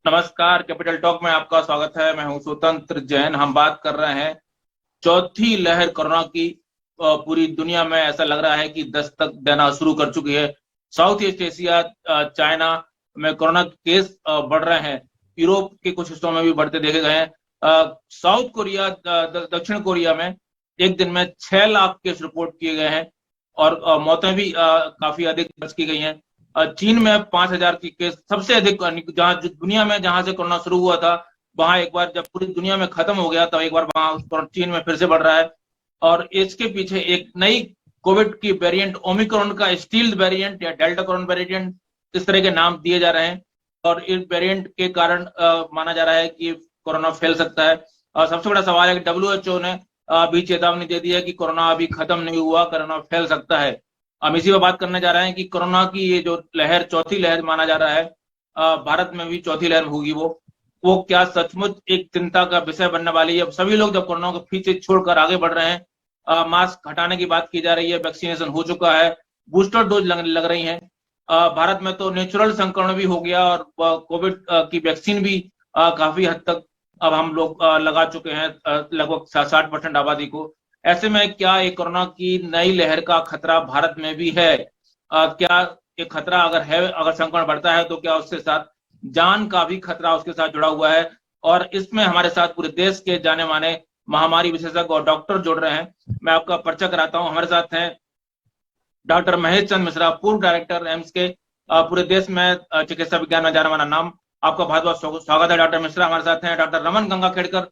नमस्कार, capital talk में आपका स्वागत है। मैं हूं स्वतंत्र जैन। हम बात कर रहे हैं चौथी लहर कोरोना की। पूरी दुनिया में ऐसा लग रहा है कि दस्तक देना शुरू कर चुकी है। साउथ ईस्ट एशिया, चाइना में कोरोना के केस बढ़ रहे हैं। यूरोप के कुछ हिस्सों में भी बढ़ते देखे गए हैं। साउथ कोरिया, दक्षिण कोरिया में एक दिन में 6 लाख केस रिपोर्ट किए गए हैं और मौतें भी काफी अधिक दर्ज की गई हैं। चीन में 5,000 की केस सबसे अधिक, जहां दुनिया में जहां से कोरोना शुरू हुआ था, वहां एक बार जब पूरी दुनिया में खत्म हो गया तब एक बार वहां चीन में फिर से बढ़ रहा है। और इसके पीछे एक नई कोविड की वेरिएंट, ओमिक्रॉन का स्टील्ड वेरिएंट या डेल्टा कोरोना वेरिएंट, इस तरह के नाम दिए जा रहे हैं। और इस वेरिएंट के कारण माना जा रहा है कि कोरोना फैल सकता है। और सबसे बड़ा सवाल है कि WHO ने अभी चेतावनी दे दी है कि कोरोना अभी खत्म नहीं हुआ, कोरोना फैल सकता है। हम इसी पर बात करने जा रहे हैं कि कोरोना की ये जो लहर, चौथी लहर माना जा रहा है, भारत में भी चौथी लहर होगी, वो क्या सचमुच एक चिंता का विषय बनने वाली है। सभी लोग जब कोरोना को पीछे छोड़कर आगे बढ़ रहे हैं, मास्क हटाने की बात की जा रही है, वैक्सीनेशन हो चुका है, बूस्टर डोज लग रही है। भारत में तो नेचुरल संक्रमण भी हो गया और कोविड की वैक्सीन भी काफी हद तक अब हम लोग लगा चुके हैं, लगभग 60% आबादी को। ऐसे में क्या एक कोरोना की नई लहर का खतरा भारत में भी है? क्या एक खतरा अगर है, अगर संक्रमण बढ़ता है तो क्या उसके साथ जान का भी खतरा उसके साथ जुड़ा हुआ है? और इसमें हमारे साथ पूरे देश के जाने माने महामारी विशेषज्ञ और डॉक्टर जुड़ रहे हैं। मैं आपका परिचय कराता हूं। हमारे साथ हैं डॉक्टर महेश चंद्र मिश्रा, पूर्व डायरेक्टर एम्स के, पूरे देश में चिकित्सा विज्ञान में जाना माना नाम। आपका बहुत बहुत स्वागत है डॉक्टर मिश्रा। हमारे साथ हैं डॉक्टर रमन गंगाखेड़कर,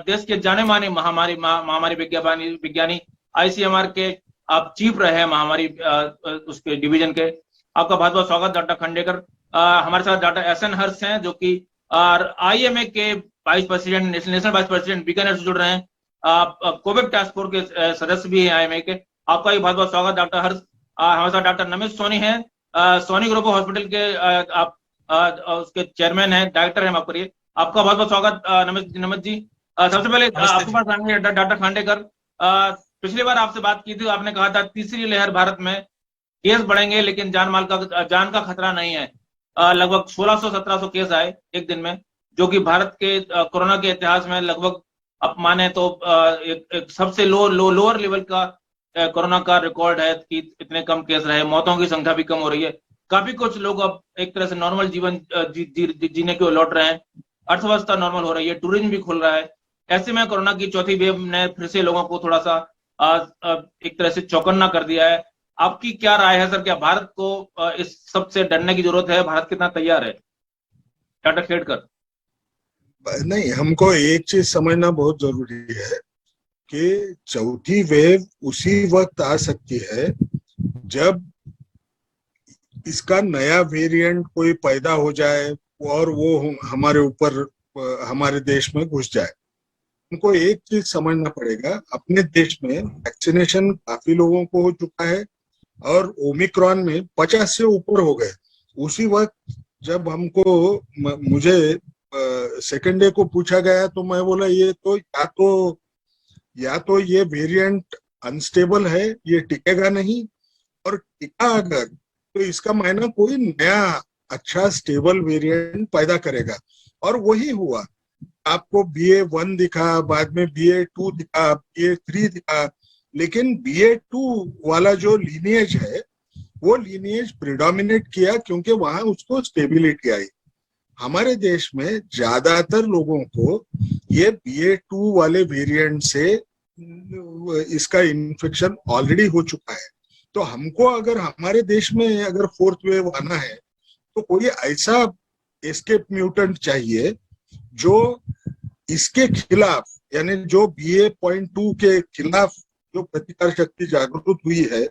देश के जाने माने महामारी विज्ञानी, ICMR के आप चीफ रहे हैं महामारी उसके डिवीजन के। आपका बहुत बहुत स्वागत डॉक्टर खंडेकर। हमारे साथ डॉक्टर SN हर्ष हैं, जो कि IMA के vice president, national vice president Bikaner से जुड़ रहे हैं। आप कोविड टास्क फोर्स के सदस्य भी हैं IMA के। आपका भी बहुत बहुत स्वागत डॉक्टर हर्ष। हमारे साथ डॉक्टर नमित सोनी हैं, सोनी ग्रुप ऑफ हॉस्पिटल के आप उसके चेयरमैन हैं, डायरेक्टर हैं, माफ करिए। आपका बहुत बहुत स्वागत नमित जी। सबसे पहले आपके पास आएंगे डॉक्टर खांडेकर। पिछली बार आपसे बात की थी, आपने कहा था तीसरी लहर भारत में केस बढ़ेंगे लेकिन जान का खतरा नहीं है। लगभग 1600-1700 केस आए एक दिन में, जो कि भारत के कोरोना के इतिहास में लगभग, अब माने तो एक सबसे लोअर लेवल का कोरोना का रिकॉर्ड है कि इतने कम केस रहे। मौतों की संख्या भी कम हो रही है। काफी कुछ लोग अब एक तरह से नॉर्मल जीवन जीने की ओर लौट रहे हैं। अर्थव्यवस्था नॉर्मल हो रही है, टूरिज्म भी खुल रहा है। ऐसे में कोरोना की चौथी वेव ने फिर से लोगों को थोड़ा सा एक तरह से चौकन्ना कर दिया है। आपकी क्या राय है सर? क्या भारत को इस सबसे डरने की जरूरत है? भारत कितना तैयार है? डॉक्टर खेड़कर। नहीं, हमको एक चीज समझना बहुत जरूरी है कि चौथी वेव उसी वक्त आ सकती है जब इसका नया वेरिएंट कोई पैदा हो जाए और वो हमारे ऊपर, हमारे देश में घुस जाए। हमको एक चीज समझना पड़ेगा, अपने देश में वैक्सीनेशन काफी लोगों को हो चुका है और ओमिक्रॉन में 50 से ऊपर हो गए। उसी वक्त जब मुझे सेकेंड डे को पूछा गया तो मैं बोला ये तो या तो ये वेरिएंट अनस्टेबल है, ये टिकेगा नहीं, और टिका अगर तो इसका मायना कोई नया अच्छा स्टेबल वेरिएंट पैदा करेगा। और वही हुआ। आपको BA.1 दिखा, बाद में BA.2 दिखा, BA.3 दिखा, लेकिन BA.2 वाला जो लीनिएज है वो लीनिएज प्रिडोमिनेट किया क्योंकि वहां उसको स्टेबिलिटी आई। हमारे देश में ज्यादातर लोगों को ये BA.2 वाले वेरिएंट से इसका इन्फेक्शन ऑलरेडी हो चुका है। तो हमको अगर हमारे देश में अगर फोर्थ वेव आना है तो कोई ऐसा एस्केप म्यूटेंट चाहिए जो इसके खिलाफ, यानी जो BA.2 के खिलाफ जो प्रतिकार शक्ति जागृत हुई है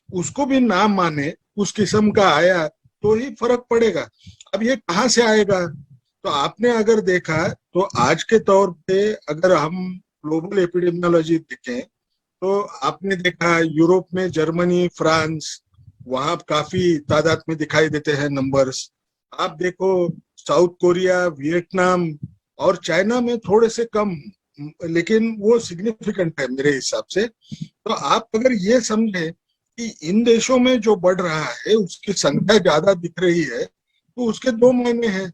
उसको भी ना माने, उस किस्म का आया तो ही फर्क पड़ेगा। अब ये कहाँ से आएगा? तो आपने अगर देखा तो आज के तौर पे अगर हम ग्लोबल एपिडेमियोलॉजी देखें तो आपने देखा यूरोप में जर्मनी, फ्रांस, वहां काफी तादाद में दिखाई देते हैं नंबर्स। आप देखो साउथ कोरिया, वियतनाम और चाइना में थोड़े से कम, लेकिन वो सिग्निफिकेंट है मेरे हिसाब से। तो आप अगर ये समझे कि इन देशों में जो बढ़ रहा है उसकी संख्या ज्यादा दिख रही है तो उसके दो मायने हैं।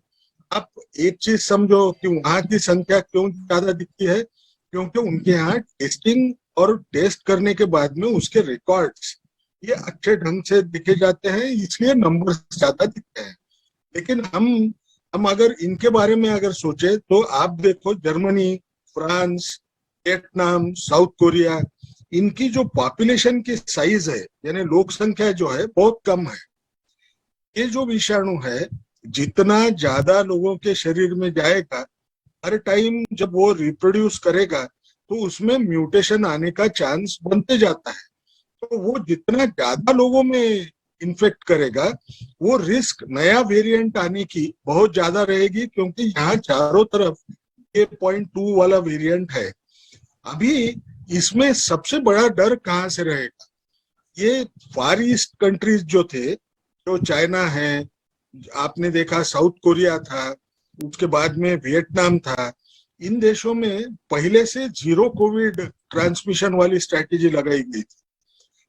आप एक चीज समझो कि वहां की संख्या क्यों ज्यादा दिखती है, क्योंकि उनके यहाँ टेस्टिंग और टेस्ट करने के बाद में उसके रिकॉर्ड्स ये अच्छे ढंग से देखे जाते हैं, इसलिए नंबर ज्यादा दिखते हैं। लेकिन हम अगर इनके बारे में अगर सोचे तो आप देखो Germany, France, Vietnam, south Korea, इनकी जो पॉपुलेशन की साइज है यानी लोक संख्या जो है बहुत कम है। ये जो विषाणु है जितना ज्यादा लोगों के शरीर में जाएगा, हर टाइम जब वो रिप्रोड्यूस करेगा तो उसमें म्यूटेशन आने का चांस बनते जाता है। तो वो जितना ज्यादा लोगों में इन्फेक्ट करेगा, वो रिस्क नया वेरिएंट आने की बहुत ज्यादा रहेगी, क्योंकि यहाँ चारों तरफ ये 0.2 वाला वेरिएंट है। अभी इसमें सबसे बड़ा डर कहाँ से रहेगा? ये फार ईस्ट कंट्रीज जो थे, जो चाइना है, आपने देखा साउथ कोरिया था, उसके बाद में वियतनाम था, इन देशों में पहले से जीरो कोविड ट्रांसमिशन वाली स्ट्रैटेजी लगाई गई थी।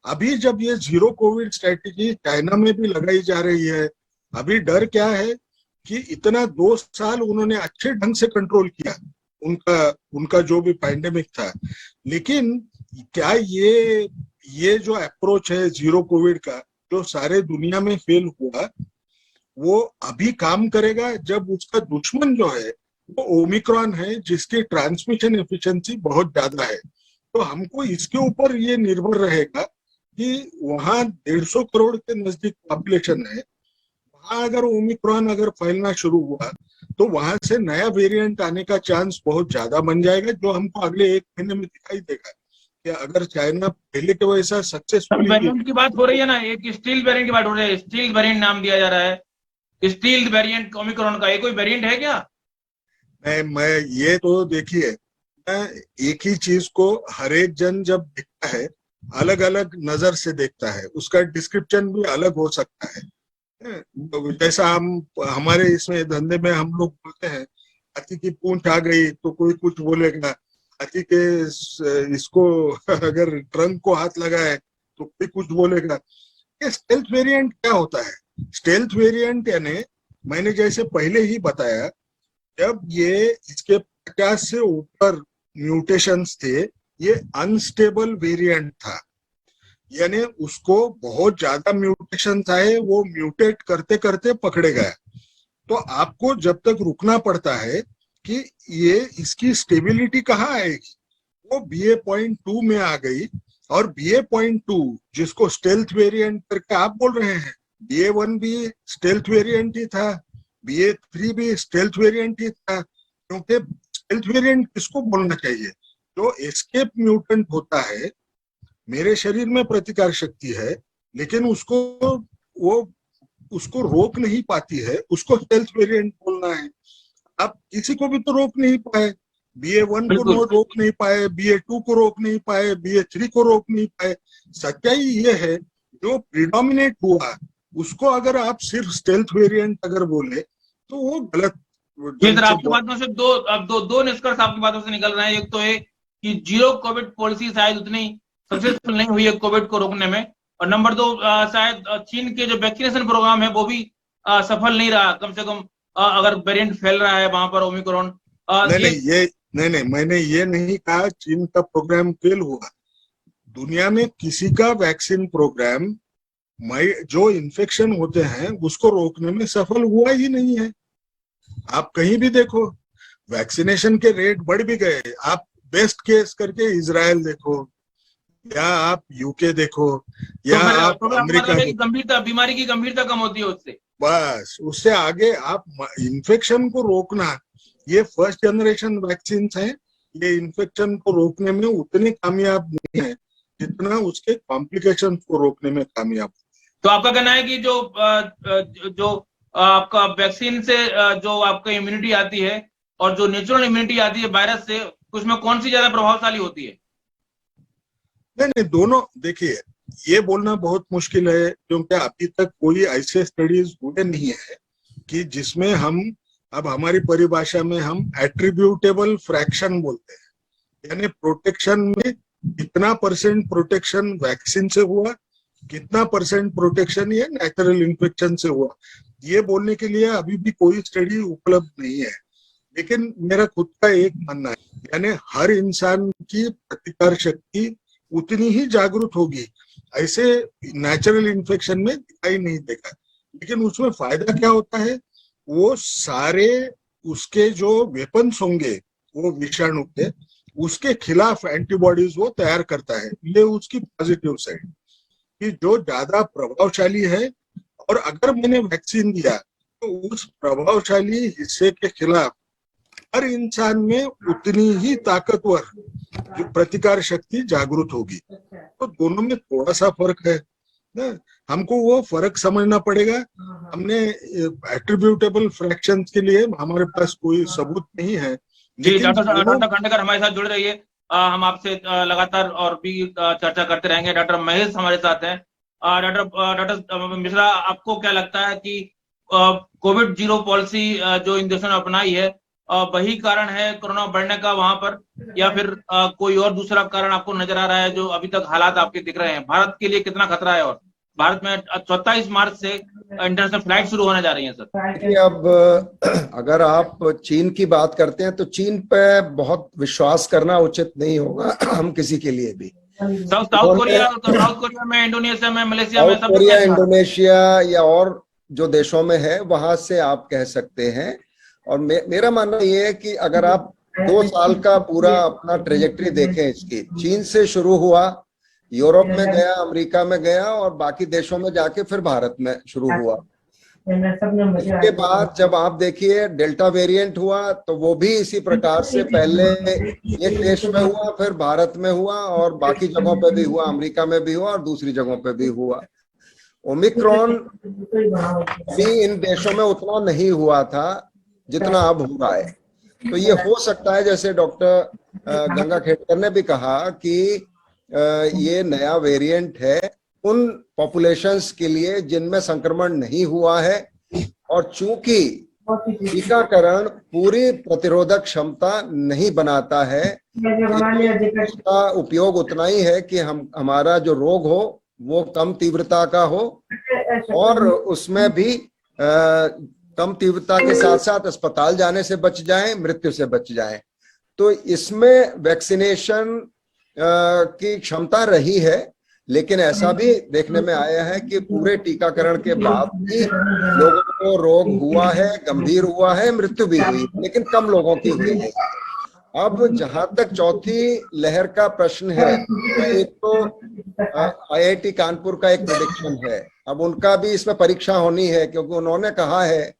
अभी जब ये जीरो कोविड स्ट्रैटेजी चाइना में भी लगाई जा रही है, अभी डर क्या है कि इतना 2 साल उन्होंने अच्छे ढंग से कंट्रोल किया उनका उनका जो भी पैंडेमिक था, लेकिन क्या ये जो अप्रोच है जीरो कोविड का, जो सारे दुनिया में फेल हुआ, वो अभी काम करेगा जब उसका दुश्मन जो है वो ओमिक्रॉन है, जिसकी ट्रांसमिशन एफिशिएंसी बहुत ज्यादा है। तो हमको इसके ऊपर ये निर्भर रहेगा कि वहां 150 करोड़ के नजदीक पॉपुलेशन है, वहां अगर ओमिक्रॉन अगर फैलना शुरू हुआ तो वहां से नया वेरिएंट आने का चांस बहुत ज्यादा बन जाएगा, जो हमको अगले 1 महीने में दिखाई देगा कि अगर चाइना पहले के वैसा सक्सेसफुली। वेरिएंट की बात हो रही है ना, एक स्टील वेरिएंट की बात हो रही है, स्टील वेरिएंट नाम दिया जा रहा है, स्टील वेरिएंट ओमिक्रॉन का। ये कोई वेरिएंट है क्या? मैं ये तो देखिए, एक ही चीज को हर एक जन जब देखता है अलग अलग नजर से देखता है, उसका डिस्क्रिप्शन भी अलग हो सकता है। जैसा हमारे इसमें धंधे में हम लोग बोलते हैं हाथी की पूंछ आ गई तो कोई कुछ बोलेगा, हाथी के इसको अगर ट्रंक को हाथ लगाए तो कोई कुछ बोलेगा। ये स्टेल्थ वेरिएंट क्या होता है? स्टेल्थ वेरिएंट यानी मैंने जैसे पहले ही बताया, जब ये इसके 50 से ऊपर म्यूटेशंस थे, ये अनस्टेबल वेरिएंट था, यानी उसको बहुत ज्यादा म्यूटेशन आए, वो म्यूटेट करते करते पकड़े गया। तो आपको जब तक रुकना पड़ता है कि ये इसकी स्टेबिलिटी कहाँ आएगी। वो BA.2 में आ गई, और BA.2 जिसको स्टेल्थ वेरिएंट करके आप बोल रहे हैं, BA.1 भी स्टेल्थ वेरिएंट ही था, BA.3 भी स्टेल्थ वेरिएंट ही था। क्योंकि स्टेल्थ वेरिएंट किसको बोलना चाहिए? जो एस्केप म्यूटेंट होता है, मेरे शरीर में प्रतिकार शक्ति है लेकिन उसको रोक नहीं पाती है, उसको स्टेल्थ वेरिएंट बोलना है। आप किसी को भी तो रोक नहीं पाए, BA.1 को रोक नहीं पाए, BA.2 को रोक नहीं पाए, BA.3 को रोक नहीं पाए। सच्चाई ये है, जो प्रिडोमिनेट हुआ उसको अगर आप सिर्फ स्टेल्थ वेरिएंट अगर बोले तो वो गलत। आपकी बातों से दो निष्कर्ष आपकी बातों से निकल रहे हैं। एक तो है कि जीरो कोविड पॉलिसी शायद उतनी सक्सेसफुल नहीं हुई है कोविड को रोकने में, और नंबर 2 शायद चीन के जो वैक्सीनेशन प्रोग्राम है वो भी सफल नहीं रहा, कम से कम अगर वेरिएंट फैल रहा है वहां पर ओमिक्रॉन। नहीं, मैंने ये नहीं कहा चीन का प्रोग्राम फेल हुआ। दुनिया में किसी का वैक्सीन प्रोग्राम जो इन्फेक्शन होते हैं उसको रोकने में सफल हुआ ही नहीं है। आप कहीं भी देखो, वैक्सीनेशन के रेट बढ़ भी गए। आप बेस्ट केस करके इजराइल देखो, या आप यूके देखो, या आप अमेरिका गंभीरता, बीमारी की गंभीरता कम होती है उससे। बस उससे आगे आप इन्फेक्शन को रोकना, ये फर्स्ट जनरेशन वैक्सीन है, ये इन्फेक्शन को रोकने में उतने कामयाब नहीं है जितना उसके कॉम्प्लिकेशन को रोकने में कामयाब। तो आपका कहना है कि जो आपका वैक्सीन से जो आपका इम्यूनिटी आती है और जो नेचुरल इम्यूनिटी आती है वायरस से, उसमें कौन सी ज्यादा प्रभावशाली होती है? नहीं, दोनों। देखिए, ये बोलना बहुत मुश्किल है क्योंकि अभी तक कोई ऐसे स्टडीज हुए नहीं है कि जिसमें हम, अब हमारी परिभाषा में हम एट्रीब्यूटेबल फ्रैक्शन बोलते हैं, यानी प्रोटेक्शन में कितना % प्रोटेक्शन वैक्सीन से हुआ, कितना % प्रोटेक्शन ये नेचुरल इन्फेक्शन से हुआ। ये बोलने के लिए अभी भी कोई स्टडी उपलब्ध नहीं है। लेकिन मेरा खुद का एक मानना है, यानी हर इंसान की प्रतिकार शक्ति उतनी ही जागरूक होगी, ऐसे नेचुरल इन्फेक्शन में दिखाई नहीं देगा। लेकिन उसमें फायदा क्या होता है, वो सारे उसके जो वेपन्स होंगे वो विषाणु के, उसके खिलाफ एंटीबॉडीज वो तैयार करता है। ये उसकी पॉजिटिव साइड कि जो ज्यादा प्रभावशाली है, और अगर मैंने वैक्सीन दिया तो उस प्रभावशाली हिस्से के खिलाफ हर इंसान में उतनी ही ताकतवर जो प्रतिकार शक्ति जागरूक होगी। तो दोनों में थोड़ा सा फर्क है ना, हमको वो फर्क समझना पड़ेगा। हमने एट्रीब्यूटेबल फ्रैक्शंस के लिए हमारे पास कोई सबूत नहीं है। जी डॉक्टर खंडेकर हमारे साथ जुड़ रही है। हम आपसे लगातार और भी चर्चा करते रहेंगे। डॉक्टर महेश हमारे साथ हैं। डॉक्टर मिश्रा, आपको क्या लगता है कि कोविड जीरो पॉलिसी जो इन देशों ने अपनाई है वही कारण है कोरोना बढ़ने का वहां पर, या फिर कोई और दूसरा कारण आपको नजर आ रहा है जो अभी तक हालात आपके दिख रहे हैं? भारत के लिए कितना खतरा है? और भारत में 27 मार्च से इंटरनेशनल फ्लाइट शुरू होने जा रही है सर। देखिए, अब अगर आप चीन की बात करते हैं तो चीन पे बहुत विश्वास करना उचित नहीं होगा हम किसी के लिए भी। साउथ कोरिया में, इंडोनेशिया में, मलेशिया में, साउथ कोरिया, इंडोनेशिया या और जो देशों में है वहां से आप कह सकते हैं। और मेरा मानना ये है कि अगर आप 2 साल का पूरा अपना ट्रेजेक्टरी देखें इसकी, चीन से शुरू हुआ, यूरोप में गया, अमेरिका में गया और बाकी देशों में जाके फिर भारत में शुरू हुआ। इसके बाद जब आप देखिए डेल्टा वेरिएंट हुआ तो वो भी इसी प्रकार से पहले एक देश में हुआ, फिर भारत में हुआ और बाकी जगहों पे भी हुआ, अमेरिका में भी हुआ और दूसरी जगहों पे भी हुआ। ओमिक्रॉन भी इन देशों में उतना नहीं हुआ था जितना अब हो रहा है। तो ये हो सकता है, जैसे डॉक्टर गंगा खेडकर ने भी कहा कि ये नया वेरिएंट है उन पॉपुलेशंस के लिए जिनमें संक्रमण नहीं हुआ है, और चूंकि टीकाकरण पूरी प्रतिरोधक क्षमता नहीं बनाता है, उसका उपयोग उतना ही है कि हमारा जो रोग हो वो कम तीव्रता का हो और उसमें भी कम तीव्रता के साथ साथ अस्पताल जाने से बच जाएं, मृत्यु से बच जाएं। तो इसमें वैक्सीनेशन की क्षमता रही है, लेकिन ऐसा भी देखने में आया है कि पूरे टीकाकरण के बाद भी लोगों को रोग हुआ है, गंभीर हुआ है, मृत्यु भी हुई, लेकिन कम लोगों की हुई है। अब जहां तक चौथी लहर का प्रश्न है, एक तो IIT कानपुर का एक प्रेडिक्शन है, अब उनका भी इसमें परीक्षा होनी है क्योंकि उन्होंने कहा है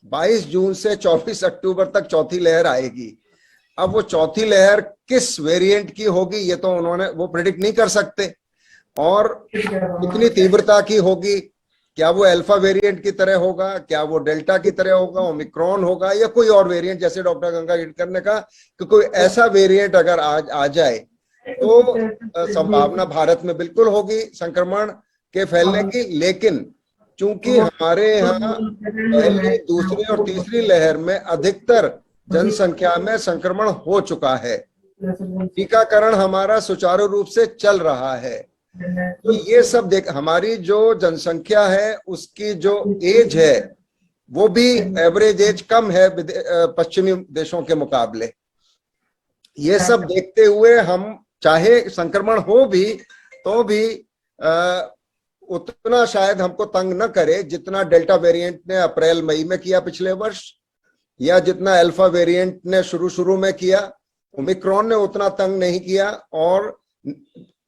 22 जून से 24 अक्टूबर तक चौथी लहर आएगी। अब वो चौथी लहर किस वेरिएंट की होगी ये तो उन्होंने वो प्रेडिक्ट नहीं कर सकते, और कितनी तीव्रता की होगी, क्या वो अल्फा वेरिएंट की तरह होगा, क्या वो डेल्टा की तरह होगा, ओमिक्रॉन होगा या कोई और वेरिएंट, जैसे डॉक्टर गंगा खेडकर ने कहा कि कोई ऐसा वेरिएंट अगर आ जाए तो संभावना भारत में बिल्कुल होगी संक्रमण के फैलने की। लेकिन चूंकि हमारे यहाँ पहली, दूसरी और तीसरी लहर में अधिकतर जनसंख्या में संक्रमण हो चुका है, टीकाकरण हमारा सुचारू रूप से चल रहा है, तो ये सब देख, हमारी जो जनसंख्या है उसकी जो एज है वो भी एवरेज एज कम है पश्चिमी देशों के मुकाबले। ये सब देखते हुए हम चाहे संक्रमण हो भी तो भी उतना शायद हमको तंग न करे जितना डेल्टा वेरिएंट ने अप्रैल मई में किया पिछले वर्ष, या जितना अल्फा वेरिएंट ने शुरू में किया। ओमिक्रॉन ने उतना तंग नहीं किया और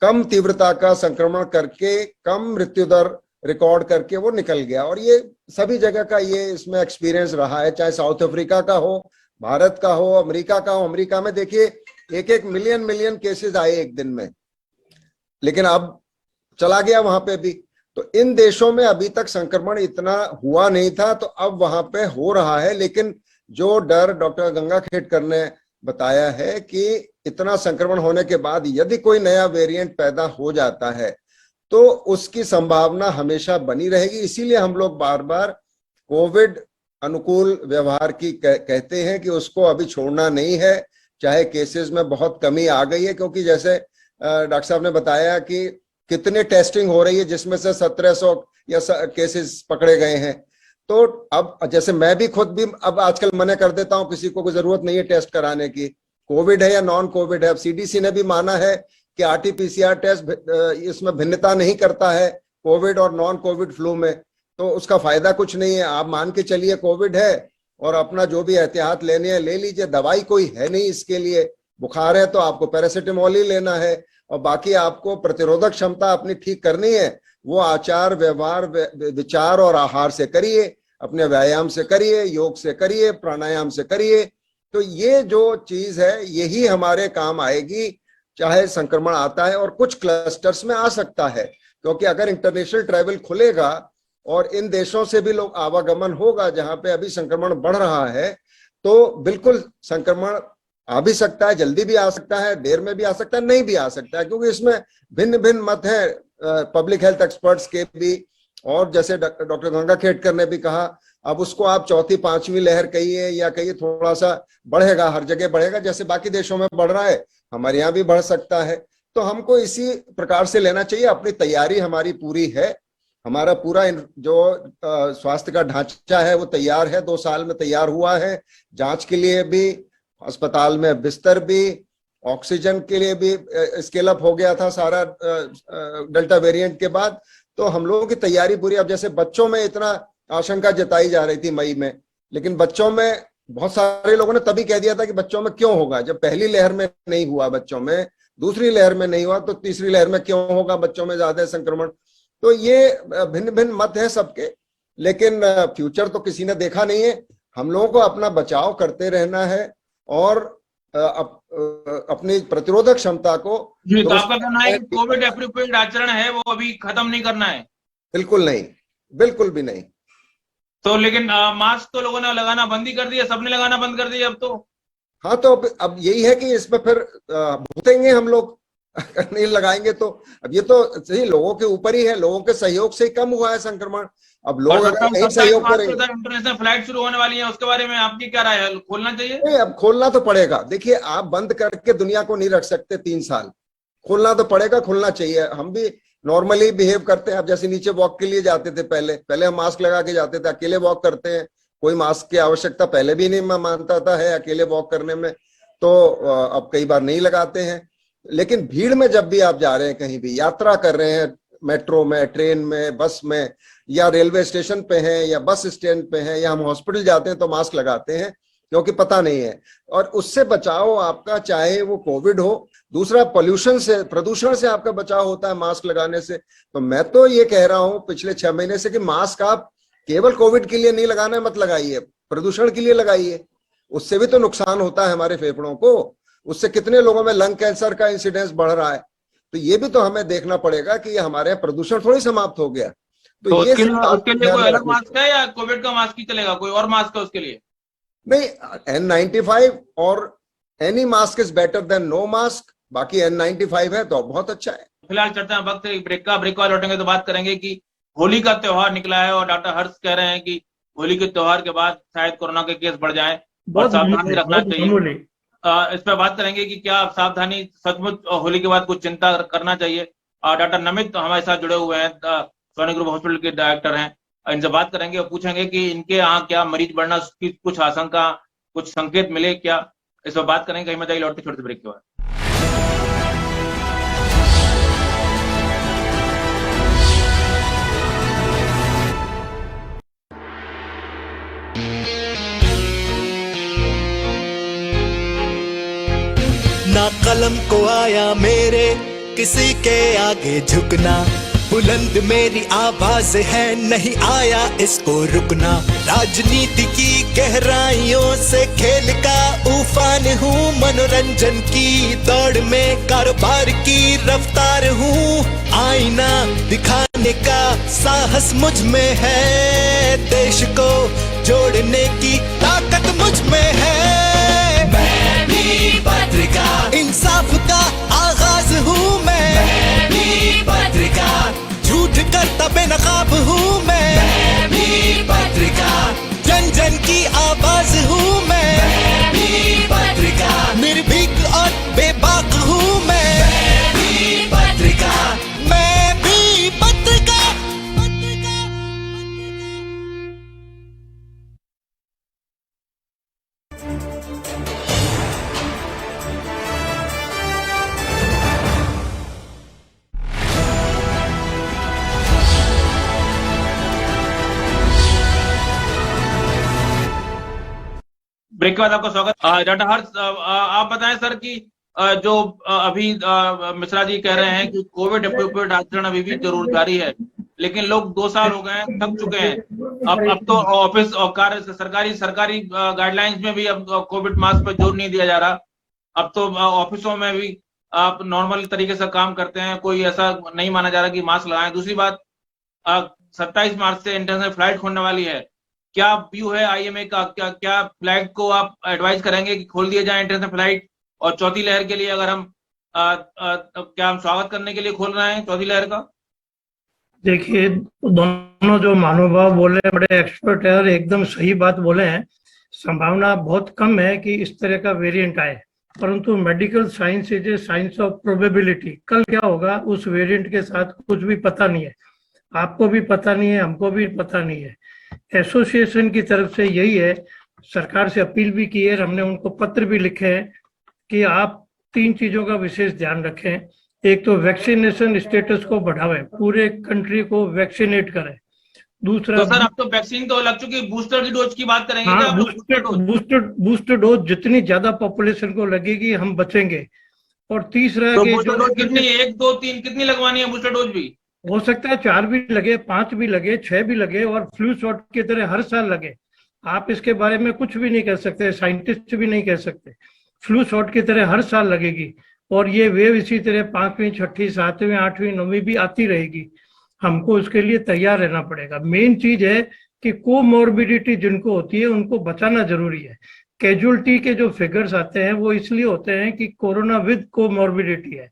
कम तीव्रता का संक्रमण करके कम मृत्यु दर रिकॉर्ड करके वो निकल गया। और ये सभी जगह का ये इसमें एक्सपीरियंस रहा है, चाहे साउथ अफ्रीका का हो, भारत का हो, अमेरिका का हो। अमेरिका में देखिए 1-1 मिलियन केसेस आए एक दिन में, लेकिन अब चला गया वहां पे भी। तो इन देशों में अभी तक संक्रमण इतना हुआ नहीं था, तो अब वहां पे हो रहा है। लेकिन जो डर डॉक्टर गंगा खेडकर ने बताया है कि इतना संक्रमण होने के बाद यदि कोई नया वेरिएंट पैदा हो जाता है तो उसकी संभावना हमेशा बनी रहेगी। इसीलिए हम लोग बार बार कोविड अनुकूल व्यवहार की कहते हैं कि उसको अभी छोड़ना नहीं है, चाहे केसेस में बहुत कमी आ गई है। क्योंकि जैसे डॉक्टर साहब ने बताया कि कितने टेस्टिंग हो रही है जिसमें से 1700 या केसेस पकड़े गए हैं, तो अब जैसे मैं भी खुद भी अब आजकल मना कर देता हूं, किसी को कोई जरूरत नहीं है टेस्ट कराने की, कोविड है या नॉन कोविड है। अब सीडीसी ने भी माना है कि आरटीपीसीआर टेस्ट इसमें भिन्नता नहीं करता है कोविड और नॉन कोविड फ्लू में, तो उसका फायदा कुछ नहीं है। आप मान के चलिए कोविड है और अपना जो भी एहतियात लेने हैं ले लीजिए, दवाई कोई है नहीं इसके लिए। बुखार है तो आपको पैरासिटामोल ही लेना है, और बाकी आपको प्रतिरोधक क्षमता अपनी ठीक करनी है, वो आचार व्यवहार विचार और आहार से करिए, अपने व्यायाम से करिए, योग से करिए, प्राणायाम से करिए। तो ये जो चीज है यही हमारे काम आएगी, चाहे संक्रमण आता है और कुछ क्लस्टर्स में आ सकता है, क्योंकि अगर इंटरनेशनल ट्रैवल खुलेगा और इन देशों से भी लोग आवागमन होगा जहां पे अभी संक्रमण बढ़ रहा है, तो बिल्कुल संक्रमण आ भी सकता है, जल्दी भी आ सकता है, देर में भी आ सकता है, नहीं भी आ सकता है, क्योंकि इसमें भिन्न भिन्न मत है पब्लिक हेल्थ एक्सपर्ट्स के भी। और जैसे डॉक्टर गंगाखेडकर ने भी कहा, अब उसको आप चौथी पांचवी लहर कहिए या कहिए, थोड़ा सा बढ़ेगा, हर जगह बढ़ेगा, जैसे बाकी देशों में बढ़ रहा है हमारे यहाँ भी बढ़ सकता है। तो हमको इसी प्रकार से लेना चाहिए। अपनी तैयारी हमारी पूरी है, हमारा पूरा जो स्वास्थ्य का ढांचा है वो तैयार है, 2 साल में तैयार हुआ है। जांच के लिए भी अस्पताल में बिस्तर भी, ऑक्सीजन के लिए भी स्केल अप हो गया था सारा डेल्टा वेरिएंट के बाद। तो हम लोगों की तैयारी पूरी। अब जैसे बच्चों में इतना आशंका जताई जा रही थी मई में, लेकिन बच्चों में बहुत सारे लोगों ने तभी कह दिया था कि बच्चों में क्यों होगा, जब पहली लहर में नहीं हुआ बच्चों में, दूसरी लहर में नहीं हुआ, तो तीसरी लहर में क्यों होगा बच्चों में ज्यादा संक्रमण। तो ये भिन्न भिन्न मत है सबके, लेकिन फ्यूचर तो किसी ने देखा नहीं है। हम लोगों को अपना बचाव करते रहना है और अपनी प्रतिरोधक क्षमता को। जी, तो आपका कहना है कि कोविड एप्रोप्रिएट आचरण है वो अभी खत्म नहीं करना है? बिल्कुल नहीं, बिल्कुल भी नहीं। तो लेकिन मास्क तो लोगों ने लगाना बंद ही कर दिया, सबने लगाना बंद कर दिया अब तो। हाँ, तो अब यही है कि इसमें फिर भुगतेंगे हम लोग नहीं लगाएंगे तो। अब ये तो सही लोगों के ऊपर ही है, लोगों के सहयोग से ही कम हुआ है संक्रमण। अब लोग अगर नहीं सहयोग करेंगे। इंटरनेशनल फ्लाइट शुरू होने वाली है, उसके बारे में आपकी क्या राय है? खोलना चाहिए? नहीं, अब खोलना तो पड़ेगा। देखिए, आप बंद करके दुनिया को नहीं रख सकते 3 साल, खोलना तो पड़ेगा, खुलना चाहिए। हम भी नॉर्मली बिहेव करते हैं। अब जैसे नीचे वॉक के लिए जाते थे, पहले हम मास्क लगा के जाते थे, अकेले वॉक करते हैं, कोई मास्क की आवश्यकता पहले भी नहीं मानता था है अकेले वॉक करने में, तो अब कई बार नहीं लगाते हैं। लेकिन भीड़ में जब भी आप जा रहे हैं, कहीं भी यात्रा कर रहे हैं, मेट्रो में, ट्रेन में, बस में, या रेलवे स्टेशन पे हैं, या बस स्टैंड पे हैं, या हम हॉस्पिटल जाते हैं तो मास्क लगाते हैं, क्योंकि पता नहीं है। और उससे बचाव आपका, चाहे वो कोविड हो, दूसरा पोल्यूशन से, प्रदूषण से आपका बचाव होता है मास्क लगाने से। तो मैं तो ये कह रहा हूं पिछले 6 महीने से कि मास्क आप केवल कोविड के लिए नहीं लगाना है, मत लगाइए, प्रदूषण के लिए लगाइए। उससे भी तो नुकसान होता है हमारे फेफड़ों को, उससे कितने लोगों में लंग कैंसर का इंसिडेंस बढ़ रहा है। तो ये भी तो हमें देखना पड़ेगा कि हमारे यहाँ प्रदूषण थोड़ी समाप्त हो गया। तो ये उसके लिए कोई अलग मास्क है या कोविड का मास्क ही चलेगा, कोई और मास्क है उसके लिए? नहीं, N95 और any mask is better than no mask. बाकी N95 है तो बहुत अच्छा है। फिलहाल चर्चा में वक्त ब्रेक का लौटेंगे तो बात करेंगे कि होली का त्योहार निकला है और डॉक्टर हर्ष कह रहे हैं कि होली के त्योहार के बाद शायद कोरोना के केस बढ़ जाएं और सावधानी रखना चाहिए। इस पर बात करेंगे कि क्या सावधानी सचमुच होली के बाद कुछ चिंता करना चाहिए। डॉक्टर नमित हमारे साथ जुड़े हुए हैं, सोनी ग्रुप हॉस्पिटल के डायरेक्टर हैं। इनसे बात करेंगे और पूछेंगे कि इनके यहाँ क्या मरीज बढ़ना की कुछ आशंका, कुछ संकेत मिले क्या, इस पर बात करेंगे। कहीं मत जाइए, लौटते छोटे ब्रेक के बाद। ना कलम को आया मेरे किसी के आगे झुकना, बुलंद मेरी आवाज है, नहीं आया इसको रुकना। राजनीति की गहराइयों से खेल का उफान हूँ, मनोरंजन की दौड़ में कारोबार की रफ्तार हूँ। आईना दिखाने का साहस मुझ में है, देश को जोड़ने की ताकत मुझ में है। मैं भी पत्रकार, इंसाफ का आगाज हूँ मैं भी पत्रकार, झूठ करता बेनकाब हूँ मैं भी पत्रकार, जन जन की आवाज हूँ मैं भी पत्रकार, निर्भीक और बेबाक हूँ मैं भी पत्रकार, मैं भी पत्रकार। ब्रेक के बाद आपका स्वागत। डॉक्टर हर्ष, आप बताएं सर कि जो अभी मिश्रा जी कह रहे हैं कि कोविड अप्रोप्रिएट आचरण अभी भी जरूर जारी है, लेकिन लोग 2 साल हो गए हैं, थक चुके हैं। अब तो ऑफिस और कार्य सरकारी गाइडलाइंस में भी अब कोविड मास्क पर जोर नहीं दिया जा रहा। अब तो ऑफिसों में भी आप नॉर्मल तरीके से काम करते हैं, कोई ऐसा नहीं माना जा रहा कि मास्क लगाएं। दूसरी बात, 27 मार्च से इंटरनेशनल फ्लाइट खुलने वाली है। क्या व्यू है आईएमए का? क्या फ्लाइट को आप एडवाइज करेंगे कि खोल दिया जाए इंटरनेशनल फ्लाइट? और चौथी लहर के लिए अगर हम क्या हम स्वागत करने के लिए खोल रहे हैं चौथी लहर का? देखिए, दोनों जो महानुभाव बोले बड़े एक्सपर्ट है और एकदम सही बात बोले हैं। संभावना बहुत कम है कि इस तरह का वेरिएंट आए, परंतु medical science is a science of probability. कल क्या होगा उस वेरिएंट के साथ कुछ भी पता नहीं है, आपको भी पता नहीं है, हमको भी पता नहीं है। एसोसिएशन की तरफ से यही है, सरकार से अपील भी की है, हमने उनको पत्र भी लिखे हैं कि आप 3 चीजों का विशेष ध्यान रखें। एक तो वैक्सीनेशन स्टेटस को बढ़ावें, पूरे कंट्री को वैक्सीनेट करें। दूसरा, तो सर अब तो वैक्सीन तो लग चुकी है, बूस्टर की डोज की बात करेंगे क्या? बूस्टर डोज जितनी ज्यादा पॉपुलेशन को लगेगी हम बचेंगे। और तीसरा, तो बूस्टर डोज कितनी, 1, 2, 3 कितनी लगवानी है बूस्टर डोज भी? हो सकता है 4 भी लगे, 5 भी लगे, 6 भी लगे और फ्लू शॉट की तरह हर साल लगे। आप इसके बारे में कुछ भी नहीं कह सकते, साइंटिस्ट भी नहीं कह सकते। फ्लू शॉट की तरह हर साल लगेगी और ये वेव इसी तरह 5वीं, 6वीं, 7वीं, 8वीं, 9वीं भी आती रहेगी। हमको उसके लिए तैयार रहना पड़ेगा। मेन चीज है कि कोमॉर्बिडिटी जिनको होती है उनको बचाना जरूरी है। कैजुअलिटी के जो फिगर्स आते हैं वो इसलिए होते हैं कि कोरोना विद कोमॉर्बिडिटी है।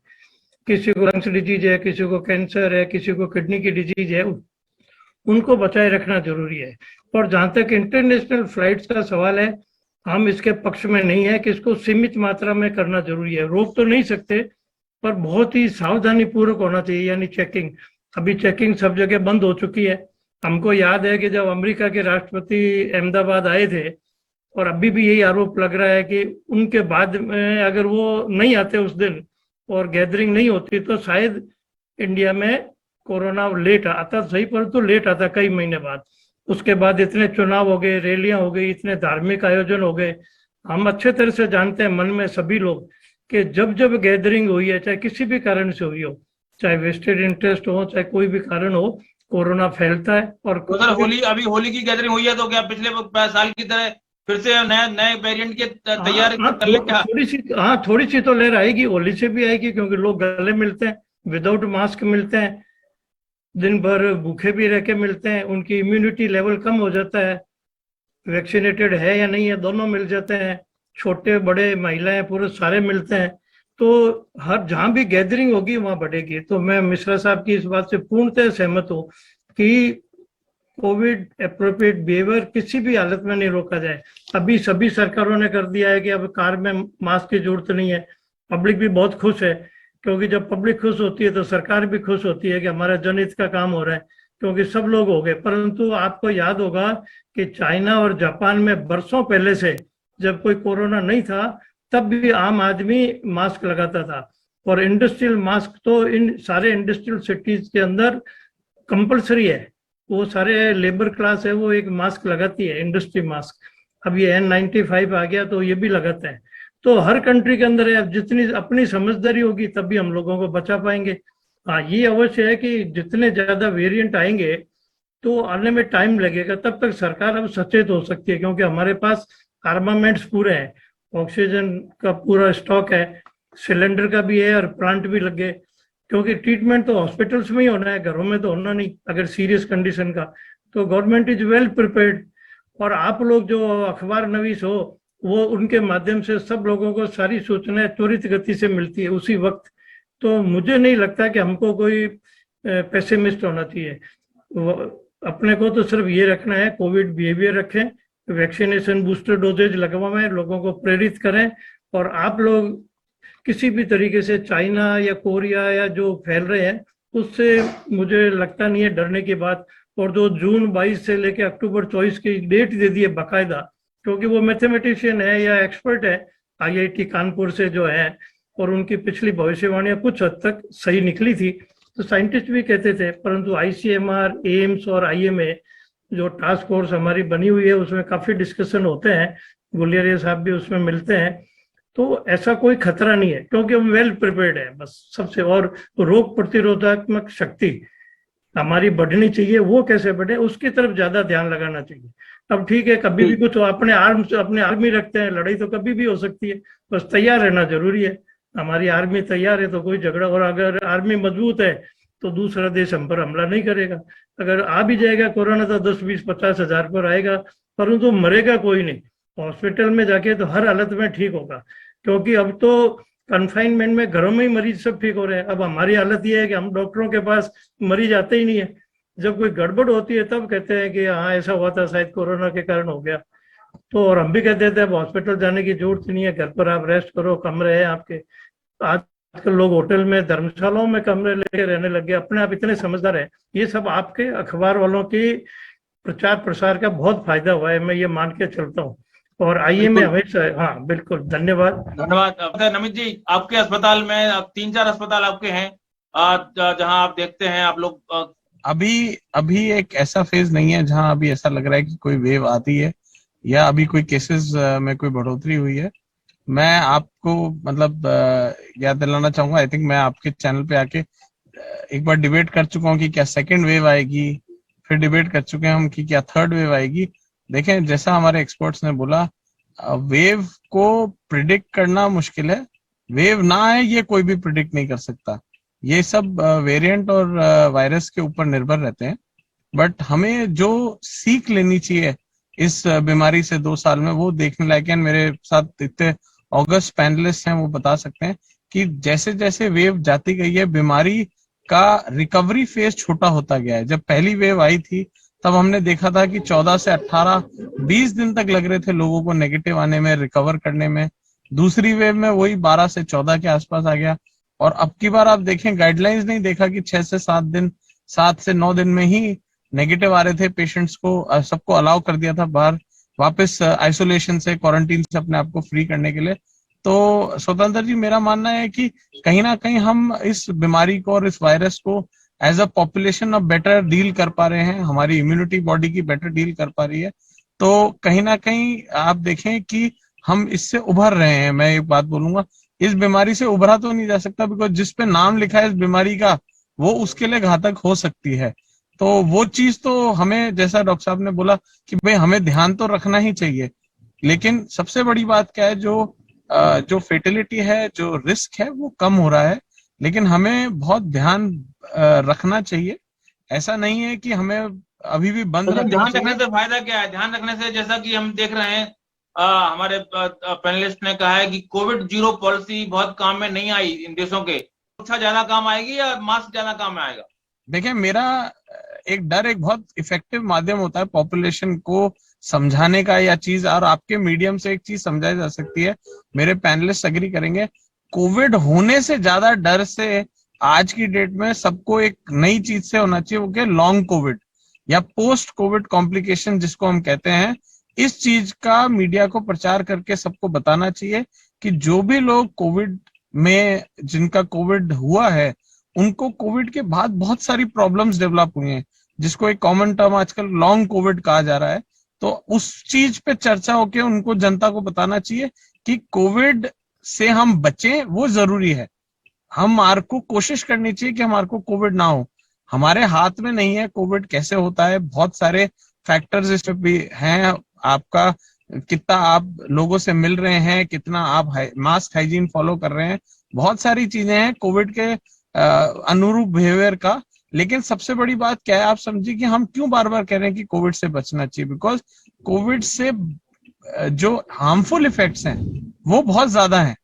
किसी को लंग्स डिजीज है, किसी को कैंसर है, किसी को किडनी की डिजीज है, उनको बचाए रखना जरूरी है। और जहां तक इंटरनेशनल फ्लाइट्स का सवाल है, हम इसके पक्ष में नहीं है कि इसको सीमित मात्रा में करना जरूरी है। रोक तो नहीं सकते, पर बहुत ही सावधानी पूर्वक होना चाहिए, यानी चेकिंग। अभी चेकिंग सब जगह बंद हो चुकी है। हमको याद है कि जब अमेरिका के राष्ट्रपति अहमदाबाद आए थे, और अभी भी यही आरोप लग रहा है कि उनके बाद में अगर वो नहीं आते उस दिन और गैदरिंग नहीं होती तो शायद इंडिया में कोरोना लेट आता, सही पर तो लेट आता कई महीने बाद। उसके बाद इतने चुनाव हो गए, रैलियां हो गई, इतने धार्मिक आयोजन हो गए। हम अच्छे तरह से जानते हैं मन में सभी लोग कि जब जब गैदरिंग हुई है, चाहे किसी भी कारण से हुई हो, चाहे वेस्टेड इंटरेस्ट हो, चाहे कोई भी कारण हो, कोरोना फैलता है। और तो सर अभी होली की गैदरिंग हुई है तो क्या पिछले साल की तरह फिर से नए वेरिएंट के तैयारी कर ले क्या? थोड़ी सी तो लहर आएगी, होली से भी आएगी, क्योंकि लोग गले मिलते हैं, विदाउट मास्क मिलते हैं, दिन भर भूखे भी रह के मिलते हैं, उनकी इम्यूनिटी लेवल कम हो जाता है, वैक्सीनेटेड है या नहीं है दोनों मिल जाते हैं, छोटे बड़े महिलाएं पुरुष सारे मिलते हैं। तो हर जहां भी गैदरिंग होगी वहां बढ़ेगी। तो मैं मिश्रा साहब की इस बात से पूर्णतः सहमत हूँ कि कोविड एप्रोप्रिएट बिहेवियर किसी भी हालत में नहीं रोका जाए। अभी सभी सरकारों ने कर दिया है कि अब कार में मास्क की जरूरत नहीं है। पब्लिक भी बहुत खुश है, क्योंकि जब पब्लिक खुश होती है तो सरकार भी खुश होती है कि हमारा जनहित का काम हो रहा है, क्योंकि सब लोग हो गए। परंतु आपको याद होगा कि चाइना और जापान में बरसों पहले से जब कोई कोरोना नहीं था तब भी आम आदमी मास्क लगाता था। और इंडस्ट्रियल मास्क तो इन सारे इंडस्ट्रियल सिटीज के अंदर कंपलसरी है। वो सारे लेबर क्लास है वो एक मास्क लगाती है, इंडस्ट्री मास्क। अब ये N95 आ गया तो ये भी लगाते हैं। तो हर कंट्री के अंदर है, जितनी अपनी समझदारी होगी तभी हम लोगों को बचा पाएंगे। हाँ, ये अवश्य है कि जितने ज्यादा वेरिएंट आएंगे तो आने में टाइम लगेगा, तब तक सरकार अब सचेत हो सकती है, क्योंकि हमारे पास आर्मामेंट्स पूरे हैं, ऑक्सीजन का पूरा स्टॉक है, सिलेंडर का भी है और प्लांट भी लगे। क्योंकि ट्रीटमेंट तो हॉस्पिटल्स में ही होना है, घरों में तो होना नहीं अगर सीरियस कंडीशन का। तो गवर्नमेंट इज वेल प्रिपेयर्ड। और आप लोग जो अखबार नवीस हो वो उनके माध्यम से सब लोगों को सारी सूचनाएं त्वरित गति से मिलती है उसी वक्त। तो मुझे नहीं लगता कि हमको कोई पेसिमिस्ट होना चाहिए। अपने को तो सिर्फ ये रखना है, कोविड बिहेवियर रखें, वैक्सीनेशन बूस्टर डोजेज लगवाएं, लोगों को प्रेरित करें। और आप लोग किसी भी तरीके से चाइना या कोरिया या जो फैल रहे हैं उससे मुझे लगता नहीं है डरने की बात। और जो जून 22 से लेकर अक्टूबर 24 की डेट दे दी है बाकायदा, क्योंकि वो मैथमेटिशियन है या एक्सपर्ट है IIT कानपुर से जो है, और उनकी पिछली भविष्यवाणियां कुछ हद तक सही निकली थी, तो साइंटिस्ट भी कहते थे। परंतु ICMR, एम्स और IMA जो टास्क फोर्स हमारी बनी हुई है उसमें काफी डिस्कशन होते हैं गुलियरिया साहब भी उसमें मिलते हैं। तो ऐसा कोई खतरा नहीं है क्योंकि हम वेल प्रिपेयर्ड है बस सबसे। और रोग प्रतिरोधात्मक शक्ति हमारी बढ़नी चाहिए, वो कैसे बढ़े उसकी तरफ ज्यादा ध्यान लगाना चाहिए। अब ठीक है, कभी भी कुछ अपने आर्मी रखते हैं, लड़ाई तो कभी भी हो सकती है, बस तैयार रहना जरूरी है। हमारी आर्मी तैयार है तो कोई झगड़ा, और अगर आर्मी मजबूत है तो दूसरा देश हम पर हमला नहीं करेगा। अगर आ भी जाएगा कोरोना तो 10, 20, 50 हजार पर आएगा, परंतु मरेगा कोई नहीं। हॉस्पिटल में जाके तो हर हालत में ठीक होगा, क्योंकि अब तो कंफाइनमेंट में घरों में ही मरीज सब ठीक हो रहे हैं। अब हमारी हालत ये है कि हम डॉक्टरों के पास मरीज आते ही नहीं है। जब कोई गड़बड़ होती है तब कहते हैं कि हाँ ऐसा हुआ था, शायद कोरोना के कारण हो गया। तो और हम भी कहते थे अब हॉस्पिटल जाने की जरूरत नहीं है, घर पर आप रेस्ट करो, कमरे हैं आपके। आजकल लोग होटल में, धर्मशालाओं में कमरे लेके रहने लगे, अपने आप इतने समझदार है। ये सब आपके अखबार वालों की प्रचार प्रसार का बहुत फायदा हुआ है, मैं ये मान के चलता हूँ। और आइए में हमेशा, हाँ बिल्कुल, धन्यवाद। धन्यवाद नमित जी। आपके अस्पताल में अब 3-4 अस्पताल आपके हैं जहां आप देखते हैं आप लोग। अभी एक ऐसा फेज नहीं है जहां अभी ऐसा लग रहा है कि कोई वेव आती है या अभी कोई केसेस में कोई बढ़ोतरी हुई है। मैं आपको मतलब याद दिलाना चाहूंगा, आई थिंक मैं आपके चैनल पे आके एक बार डिबेट कर चुका हूँ कि क्या सेकेंड वेव आएगी, फिर डिबेट कर चुके हैं हम कि क्या थर्ड वेव आएगी। देखें, जैसा हमारे एक्सपर्ट्स ने बोला, वेव को प्रिडिक्ट करना मुश्किल है। वेव ना आए ये कोई भी प्रिडिक्ट नहीं कर सकता, ये सब वेरिएंट और वायरस के ऊपर निर्भर रहते हैं। बट हमें जो सीख लेनी चाहिए इस बीमारी से 2 साल में, वो देखने लायक है। मेरे साथ इतने ऑगस्ट पैनलिस्ट हैं, वो बता सकते हैं कि जैसे जैसे वेव जाती गई है, बीमारी का रिकवरी फेज छोटा होता गया है। जब पहली वेव आई थी तब हमने देखा था कि 14 से 18, 20 दिन तक लग रहे थे लोगों को नेगेटिव आने में, रिकवर करने में। दूसरी वेव में वही 12 से 14 के आसपास आ गया। और अब की बार आप देखें, गाइडलाइंस नहीं देखा कि 6 से 7 दिन, 7 से 9 दिन में ही नेगेटिव आ रहे थे पेशेंट्स को। सबको अलाउ कर दिया था बाहर वापस आइसोलेशन से, क्वारंटीन से अपने आप को फ्री करने के लिए। तो स्वतंत्र जी, मेरा मानना है कि कहीं ना कहीं हम इस बीमारी को और इस वायरस को एज अ पॉपुलेशन अब बेटर डील कर पा रहे हैं, हमारी इम्यूनिटी बॉडी की बेटर डील कर पा रही है। तो कहीं ना कहीं आप देखें कि हम इससे उभर रहे हैं। मैं एक बात बोलूंगा, इस बीमारी से उभरा तो नहीं जा सकता, बिकॉज जिस पे नाम लिखा है इस बीमारी का, वो उसके लिए घातक हो सकती है। तो वो चीज तो हमें, जैसा डॉक्टर साहब ने बोला कि भाई हमें ध्यान तो रखना ही चाहिए, लेकिन सबसे बड़ी बात क्या है, जो फेटिलिटी है, जो रिस्क है, वो कम हो रहा है। लेकिन हमें बहुत ध्यान रखना चाहिए। ऐसा नहीं है कि हमें अभी भी बंद रखना ध्यान चाहिए। रखने से फायदा क्या है? ध्यान रखने से, जैसा कि हम देख रहे हैं, हमारे पैनलिस्ट ने कहा है कि कोविड 0 पॉलिसी बहुत काम में नहीं आई इन देशों के। अच्छा ज्यादा काम आएगी या मास्क ज्यादा काम में आएगा? देखिए, मेरा एक डर, एक बहुत इफेक्टिव माध्यम होता है पॉपुलेशन को समझाने का या चीज, और आपके मीडियम से एक चीज समझाई जा सकती है। मेरे पैनलिस्ट एग्री करेंगे, कोविड होने से ज्यादा डर से आज की डेट में सबको एक नई चीज से होना चाहिए, वो क्या, लॉन्ग कोविड या पोस्ट कोविड कॉम्प्लिकेशन जिसको हम कहते हैं। इस चीज का मीडिया को प्रचार करके सबको बताना चाहिए कि जो भी लोग कोविड में, जिनका कोविड हुआ है, उनको कोविड के बाद बहुत सारी प्रॉब्लम्स डेवलप हुई हैं, जिसको एक कॉमन टर्म आजकल लॉन्ग कोविड कहा जा रहा है। तो उस चीज पे चर्चा होके उनको, जनता को बताना चाहिए कि कोविड से हम बचें, वो जरूरी है। हमारे को कोशिश करनी चाहिए कि हमारे को कोविड ना हो। हमारे हाथ में नहीं है कोविड कैसे होता है, बहुत सारे फैक्टर्स इसमें भी हैं। आपका कितना आप लोगों से मिल रहे हैं, कितना आप मास्क हाइजीन फॉलो कर रहे हैं, बहुत सारी चीजें हैं कोविड के अनुरूप बिहेवियर का। लेकिन सबसे बड़ी बात क्या है, आप समझिए कि हम क्यों बार बार कह रहे हैं कि कोविड से बचना चाहिए, बिकॉज कोविड से जो हार्मफुल इफेक्ट्स हैं वो बहुत ज्यादा हैं,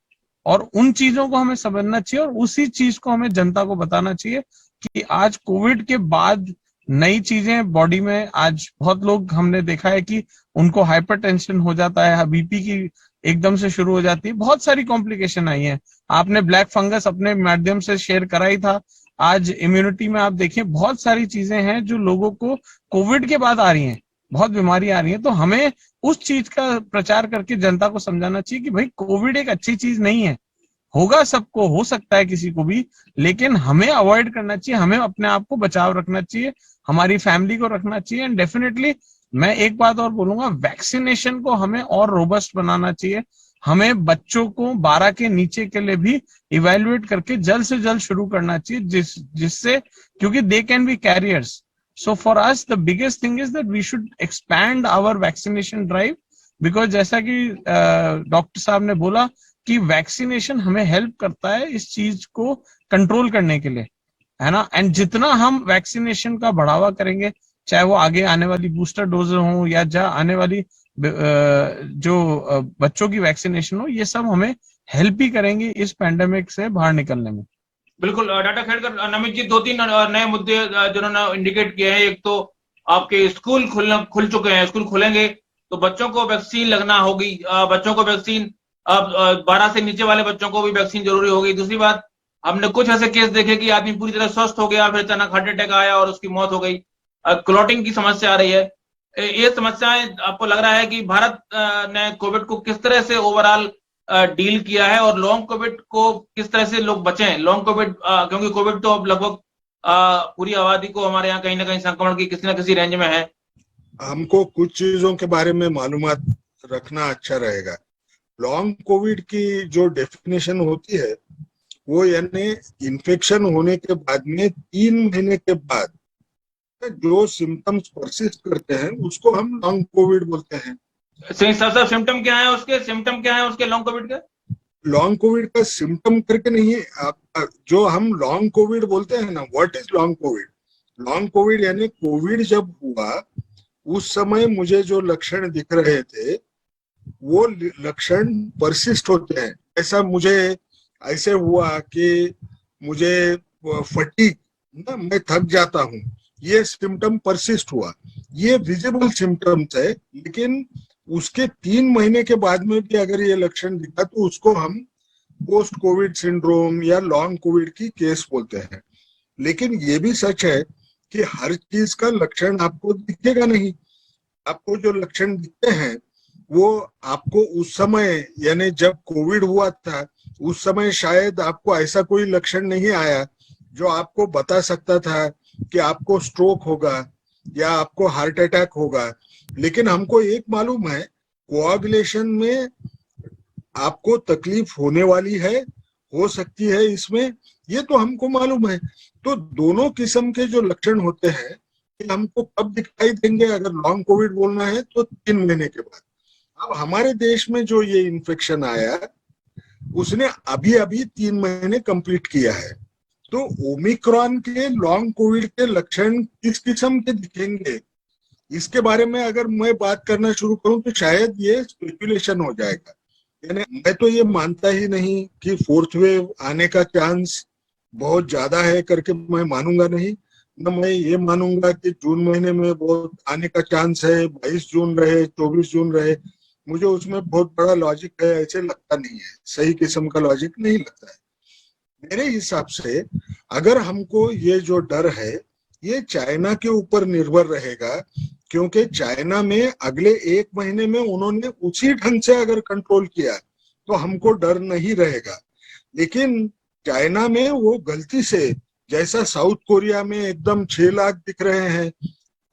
और उन चीजों को हमें समझना चाहिए और उसी चीज को हमें जनता को बताना चाहिए कि आज कोविड के बाद नई चीजें बॉडी में, आज बहुत लोग हमने देखा है कि उनको हाइपरटेंशन हो जाता है, बीपी की एकदम से शुरू हो जाती है, बहुत सारी कॉम्प्लिकेशन आई हैं। आपने ब्लैक फंगस अपने माध्यम से शेयर करा ही था। आज इम्यूनिटी में आप देखें, बहुत सारी चीजें हैं जो लोगों को कोविड के बाद आ रही हैं, बहुत बीमारी आ रही है। तो हमें उस चीज का प्रचार करके जनता को समझाना चाहिए कि भाई कोविड एक अच्छी चीज नहीं है, होगा सबको, हो सकता है किसी को भी, लेकिन हमें अवॉइड करना चाहिए, हमें अपने आप को बचाव रखना चाहिए, हमारी फैमिली को रखना चाहिए। एंड डेफिनेटली मैं एक बात और बोलूंगा, वैक्सीनेशन को हमें और रोबस्ट बनाना चाहिए। हमें बच्चों को 12 के नीचे के लिए भी इवेल्युएट करके जल्द से जल्द शुरू करना चाहिए, जिससे, क्योंकि they can be carriers. So for us the biggest thing is that we should expand our vaccination drive, because जैसा कि डॉक्टर साहब ने बोला कि वैक्सीनेशन हमें हेल्प करता है इस चीज को कंट्रोल करने के लिए, है ना। एंड जितना हम वैक्सीनेशन का बढ़ावा करेंगे, चाहे वो आगे आने वाली बूस्टर डोज हो या जहाँ आने वाली जो बच्चों की वैक्सीनेशन हो, ये सब हमें हेल्प ही करेंगे इस पैंडेमिक से बाहर निकलने में। बिल्कुल डॉक्टर खेड़कर, नमित जी, 2-3 नए मुद्दे जिन्होंने इंडिकेट किए हैं। एक तो आपके स्कूल खुल चुके हैं, स्कूल खुलेंगे तो बच्चों को वैक्सीन लगना होगी, बच्चों को वैक्सीन, अब 12 से नीचे वाले बच्चों को भी वैक्सीन जरूरी होगी। दूसरी बात, हमने कुछ ऐसे केस देखे कि आदमी पूरी तरह स्वस्थ हो गया, फिर अचानक हार्ट अटैक आया और उसकी मौत हो गई। क्लॉटिंग की समस्या आ रही है। ये समस्याएं आपको लग रहा है कि भारत ने कोविड को किस तरह से ओवरऑल डील किया है, और लॉन्ग कोविड को किस तरह से लोग बचें? लॉन्ग कोविड, क्योंकि कोविड तो अब लगभग पूरी आबादी को हमारे यहाँ कहीं ना कहीं संक्रमण की किसी न किसी रेंज में है। हमको कुछ चीजों के बारे में मालूमात रखना अच्छा रहेगा। लॉन्ग कोविड की जो डेफिनेशन होती है वो यानी इन्फेक्शन होने के बाद में 3 महीने के बाद जो सिम्टम्स परसिस्ट करते हैं उसको हम लॉन्ग कोविड बोलते हैं। सर सिम्टम क्या है उसके? सिम्टम क्या है उसके लॉन्ग कोविड के? लॉन्ग कोविड का सिम्टम करके नहीं है, जो हम लॉन्ग कोविड बोलते हैं ना, what is long Covid? Long Covid यानी कोविड जब हुआ उस समय मुझे जो लक्षण दिख रहे थे वो लक्षण परसिस्ट होते हैं। ऐसा मुझे ऐसे हुआ कि मुझे फटीग, ना, मैं थक जाता हूँ, ये सिम्टम परसिस्ट हुआ, ये विजिबल सिम्टम्स है। लेकिन उसके 3 महीने के बाद में भी अगर ये लक्षण दिखा तो उसको हम पोस्ट कोविड सिंड्रोम या लॉन्ग कोविड की केस बोलते हैं। लेकिन ये भी सच है कि हर चीज का लक्षण आपको दिखेगा नहीं। आपको जो लक्षण दिखते हैं वो आपको उस समय, यानी जब कोविड हुआ था उस समय शायद आपको ऐसा कोई लक्षण नहीं आया जो आपको बता सकता था कि आपको स्ट्रोक होगा या आपको हार्ट अटैक होगा। लेकिन हमको एक मालूम है, कोआगुलेशन में आपको तकलीफ होने वाली है, हो सकती है इसमें, ये तो हमको मालूम है। तो दोनों किस्म के जो लक्षण होते हैं कि हमको कब दिखाई देंगे, अगर लॉन्ग कोविड बोलना है तो 3 महीने के बाद। अब हमारे देश में जो ये इन्फेक्शन आया उसने अभी अभी 3 महीने कंप्लीट किया है। तो ओमिक्रॉन के लॉन्ग कोविड के लक्षण किस किस्म के दिखेंगे, इसके बारे में अगर मैं बात करना शुरू करूं तो शायद ये स्पेकुलेशन हो जाएगा। यानी मैं तो ये मानता ही नहीं कि 4th वेव आने का चांस बहुत ज्यादा है करके मैं मानूंगा नहीं। न मैं ये मानूंगा कि जून महीने में बहुत आने का चांस है, 22 जून रहे, 24 जून रहे, मुझे उसमें बहुत बड़ा लॉजिक है ऐसे लगता नहीं है, सही किस्म का लॉजिक नहीं लगता है। मेरे हिसाब से अगर हमको ये जो डर है ये चाइना के ऊपर निर्भर रहेगा, क्योंकि चाइना में अगले 1 महीने में उन्होंने उसी ढंग से अगर कंट्रोल किया तो हमको डर नहीं रहेगा। लेकिन चाइना में वो गलती से, जैसा साउथ कोरिया में एकदम 6 लाख दिख रहे हैं,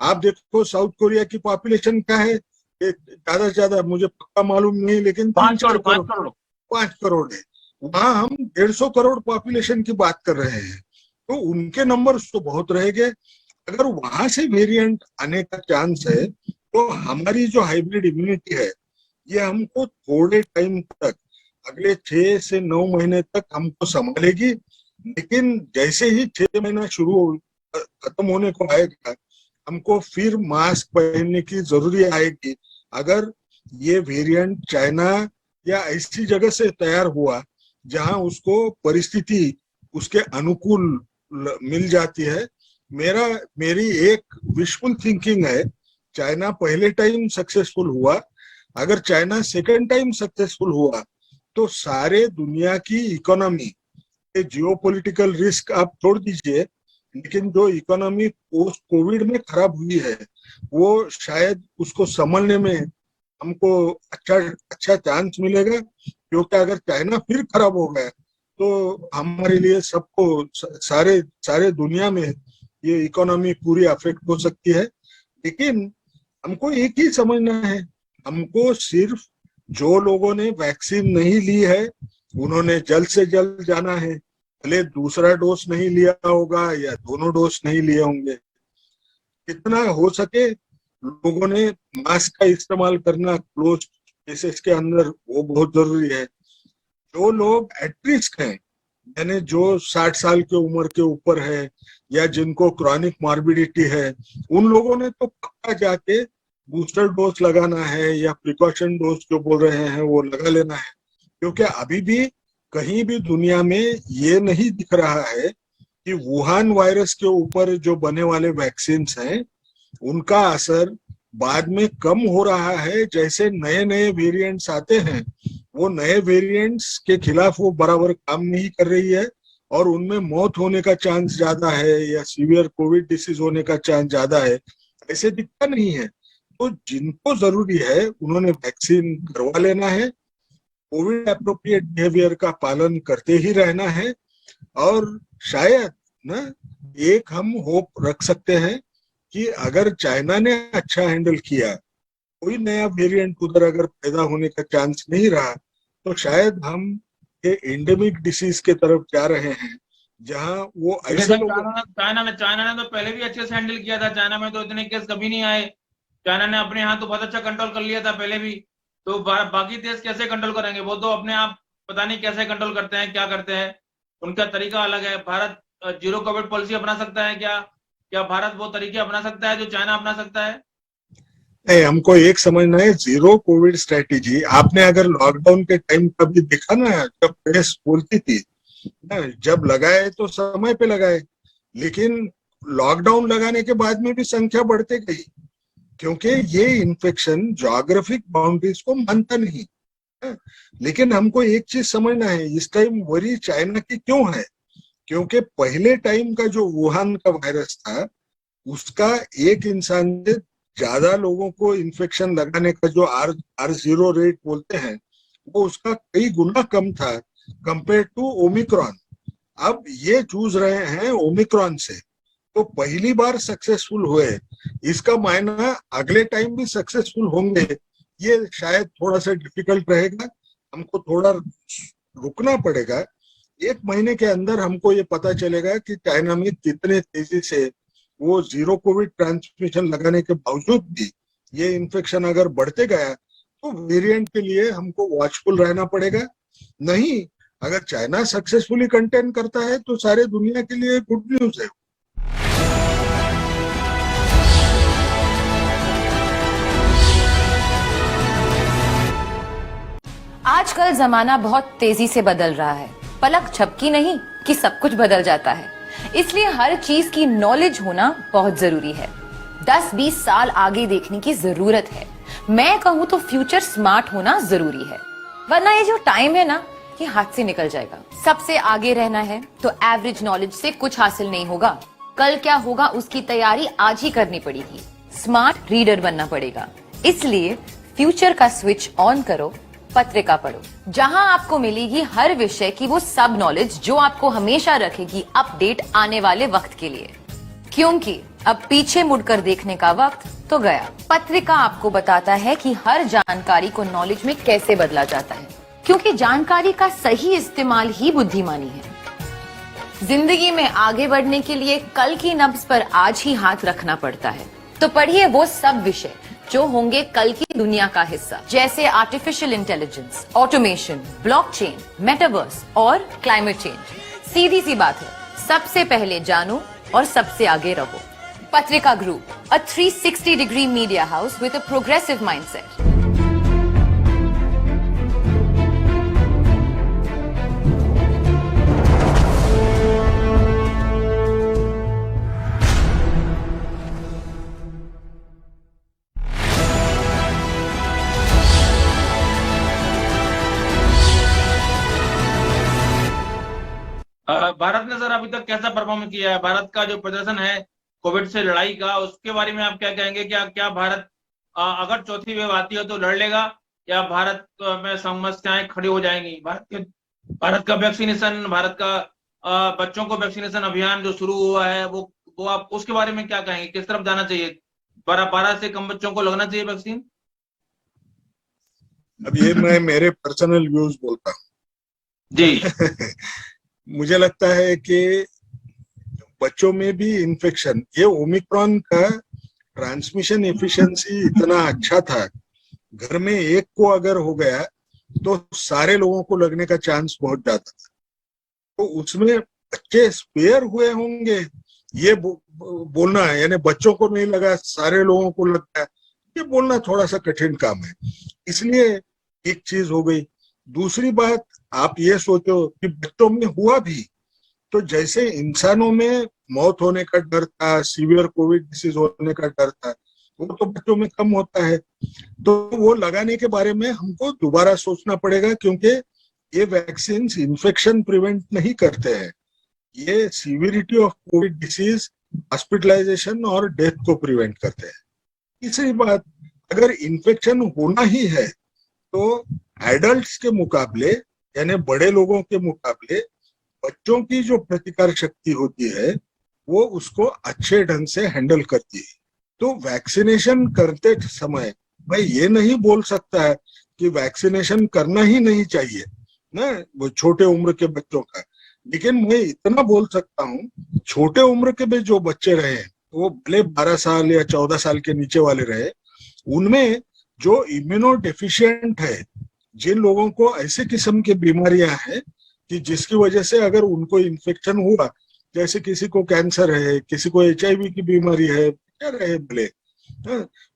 आप देखो साउथ कोरिया की पॉपुलेशन क्या है, ज्यादा से ज्यादा मुझे पक्का मालूम नहीं, लेकिन 5 करोड़ है। वहां हम 150 करोड़ पॉपुलेशन की बात कर रहे हैं, तो उनके नंबर्स तो बहुत रहेंगे। अगर वहां से वेरिएंट आने का चांस है तो हमारी जो हाइब्रिड इम्यूनिटी है ये हमको थोड़े टाइम तक, अगले 6 से 9 महीने तक हमको संभालेगी। लेकिन जैसे ही 6 महीना खत्म होने को आएगा, हमको फिर मास्क पहनने की जरूरी आएगी। अगर ये वेरिएंट चाइना या ऐसी जगह से तैयार हुआ जहां उसको परिस्थिति उसके अनुकूल मिल जाती है। मेरी एक विशफुल थिंकिंग है, चाइना पहले टाइम सक्सेसफुल हुआ, अगर चाइना सेकंड टाइम सक्सेसफुल हुआ तो सारे दुनिया की इकोनॉमी, जियोपॉलिटिकल रिस्क आप छोड़ दीजिए, लेकिन जो इकोनॉमी पोस्ट कोविड में खराब हुई है वो शायद उसको संभलने में हमको अच्छा चांस मिलेगा। क्योंकि अगर चाइना फिर खराब हो गया तो हमारे लिए सबको, सारे दुनिया में ये इकोनॉमी पूरी अफेक्ट हो सकती है। लेकिन हमको एक ही समझना है, हमको सिर्फ जो लोगों ने वैक्सीन नहीं ली है उन्होंने जल्द से जल्द जाना है, भले दूसरा डोज नहीं लिया होगा या दोनों डोज नहीं लिए होंगे। कितना हो सके लोगों ने मास्क का इस्तेमाल करना क्लोज स्पेसेस के अंदर, वो बहुत जरूरी है। जो लोग एट रिस्क हैं, यानी जो 60 साल की उम्र के ऊपर है या जिनको क्रॉनिक मॉर्बिडिटी है, उन लोगों ने तो पक्का जाके बूस्टर डोज लगाना है या प्रिकॉशन डोज जो बोल रहे हैं वो लगा लेना है। क्योंकि अभी भी कहीं भी दुनिया में ये नहीं दिख रहा है कि वुहान वायरस के ऊपर जो बने वाले वैक्सीन हैं उनका असर बाद में कम हो रहा है। जैसे नए नए वेरिएंट्स आते हैं, वो नए वेरिएंट्स के खिलाफ वो बराबर काम नहीं कर रही है और उनमें मौत होने का चांस ज्यादा है या सीवियर कोविड डिसीज होने का चांस ज्यादा है, ऐसे दिखता नहीं है। तो जिनको जरूरी है उन्होंने वैक्सीन करवा लेना है, कोविड एप्रोप्रिएट बिहेवियर का पालन करते ही रहना है। और शायद ना एक हम होप रख सकते हैं कि अगर चाइना ने अच्छा हैंडल किया, कोई नया वेरिएंट उधर अगर पैदा होने का चांस नहीं रहा, तो शायद हम ये एंडेमिक डिसीज के तरफ जा रहे हैं जहां वो ऐसे चाइना ने तो पहले भी अच्छे से हैंडल किया था। चाइना में तो इतने केस कभी नहीं आए। चाइना ने अपने यहाँ तो बहुत अच्छा कंट्रोल कर लिया था पहले भी। तो बाकी देश कैसे कंट्रोल करेंगे? वो तो अपने आप पता नहीं कैसे कंट्रोल करते हैं, क्या करते हैं, उनका तरीका अलग है। भारत जीरो कोविड पॉलिसी अपना सकता है क्या? क्या भारत वो तरीके अपना सकता है जो चाइना अपना सकता है? नहीं, हमको एक समझना है, जीरो कोविड स्ट्रेटेजी आपने अगर लॉकडाउन के टाइम कभी देखा ना, जब प्रेस बोलती थी जब लगाए तो समय पे लगाए, लेकिन लॉकडाउन लगाने के बाद में भी संख्या बढ़ते गई, क्योंकि ये इन्फेक्शन ज्योग्राफिक बाउंड्रीज को मानता नहीं। लेकिन हमको एक चीज समझना है, इस टाइम वरी चाइना की क्यों है? क्योंकि पहले टाइम का जो वुहान का वायरस था, उसका एक इंसान से ज्यादा लोगों को इन्फेक्शन लगाने का जो R0 रेट बोलते हैं, वो उसका कई गुना कम था कंपेयर टू ओमिक्रॉन। अब ये चूज रहे हैं ओमिक्रॉन से, तो पहली बार सक्सेसफुल हुए, इसका मायना अगले टाइम भी सक्सेसफुल होंगे। ये शायद थोड़ा सा डिफिकल्ट रहेगा, हमको थोड़ा रुकना पड़ेगा। 1 महीने के अंदर हमको ये पता चलेगा कि चाइना में कितने तेजी से वो जीरो कोविड ट्रांसमिशन लगाने के बावजूद भी ये इन्फेक्शन अगर बढ़ते गया, तो वेरिएंट के लिए हमको वॉचफुल रहना पड़ेगा। नहीं, अगर चाइना सक्सेसफुली कंटेन करता है तो सारे दुनिया के लिए गुड न्यूज है। आजकल जमाना बहुत तेजी से बदल रहा है, पलक झपकी नहीं कि सब कुछ बदल जाता है। इसलिए हर चीज की नॉलेज होना बहुत जरूरी है। 10-20 साल आगे देखने की जरूरत है। मैं कहूँ तो फ्यूचर स्मार्ट होना जरूरी है, वरना ये जो टाइम है ना, ये हाथ से निकल जाएगा। सबसे आगे रहना है तो एवरेज नॉलेज से कुछ हासिल नहीं होगा। कल क्या होगा उसकी तैयारी आज ही करनी पड़ेगी। स्मार्ट रीडर बनना पड़ेगा। इसलिए फ्यूचर का स्विच ऑन करो, पत्रिका पढ़ो, जहां आपको मिलेगी हर विषय की वो सब नॉलेज जो आपको हमेशा रखेगी अपडेट आने वाले वक्त के लिए। क्योंकि अब पीछे मुड़कर देखने का वक्त तो गया। पत्रिका आपको बताता है कि हर जानकारी को नॉलेज में कैसे बदला जाता है, क्योंकि जानकारी का सही इस्तेमाल ही बुद्धिमानी है। जिंदगी में आगे बढ़ने के लिए कल की नब्ज पर आज ही हाथ रखना पड़ता है। तो पढ़िए वो सब विषय जो होंगे कल की दुनिया का हिस्सा, जैसे artificial intelligence, automation, blockchain, metaverse और क्लाइमेट चेंज। सीधी सी बात है, सबसे पहले जानो और सबसे आगे रहो। पत्रिका group, a 360-degree media house with a progressive mindset. Bharat ने सर अभी तक कैसा परफॉर्म किया है? भारत का जो प्रदर्शन है कोविड से लड़ाई का, उसके बारे में आप क्या कहेंगे? क्या भारत अगर चौथी वेव आती है तो लड़ लेगा, या भारत में समस्याएं खड़ी हो जाएंगी? भारत का वैक्सीनेशन, भारत का बच्चों को वैक्सीनेशन अभियान जो शुरू हुआ है, वो आप उसके बारे में क्या कहेंगे? किस तरफ जाना चाहिए? 12 से कम बच्चों को लगना चाहिए वैक्सीन? अब ये मैं मेरे पर्सनल व्यूज बोलता हूँ जी। मुझे लगता है कि बच्चों में भी इन्फेक्शन, ये ओमिक्रॉन का ट्रांसमिशन एफिशिएंसी इतना अच्छा था, घर में एक को अगर हो गया तो सारे लोगों को लगने का चांस बहुत ज्यादा था। तो उसमें बच्चे स्पेयर हुए होंगे, ये बोलना है, यानी बच्चों को नहीं लगा सारे लोगों को लगता है, ये बोलना थोड़ा सा कठिन काम है। इसलिए एक चीज हो गई। दूसरी बात, आप ये सोचो कि बच्चों में हुआ भी तो जैसे इंसानों में मौत होने का डर था, सीवियर कोविड डिसीज होने का डर था, वो तो बच्चों में कम होता है। तो वो लगाने के बारे में हमको दोबारा सोचना पड़ेगा, क्योंकि ये वैक्सीन इन्फेक्शन प्रिवेंट नहीं करते हैं, ये severity of covid disease, hospitalisation और डेथ को प्रिवेंट करते हैं। तीसरी बात, अगर इन्फेक्शन होना ही है तो एडल्ट्स के मुकाबले, यानी बड़े लोगों के मुकाबले बच्चों की जो प्रतिकार शक्ति होती है वो उसको अच्छे ढंग से हैंडल करती है। तो वैक्सीनेशन करते समय मैं ये नहीं बोल सकता है कि वैक्सीनेशन करना ही नहीं चाहिए ना वो छोटे उम्र के बच्चों का, लेकिन मैं इतना बोल सकता हूँ छोटे उम्र के भी जो बच्चे रहे, वो भले 12 साल या 14 साल के नीचे वाले रहे, उनमें जो इम्यूनो डेफिशिएंट है, जिन लोगों को ऐसे किस्म की बीमारियां हैं कि जिसकी वजह से अगर उनको इन्फेक्शन हुआ, जैसे किसी को कैंसर है, किसी को HIV की बीमारी है, क्या रहे भले,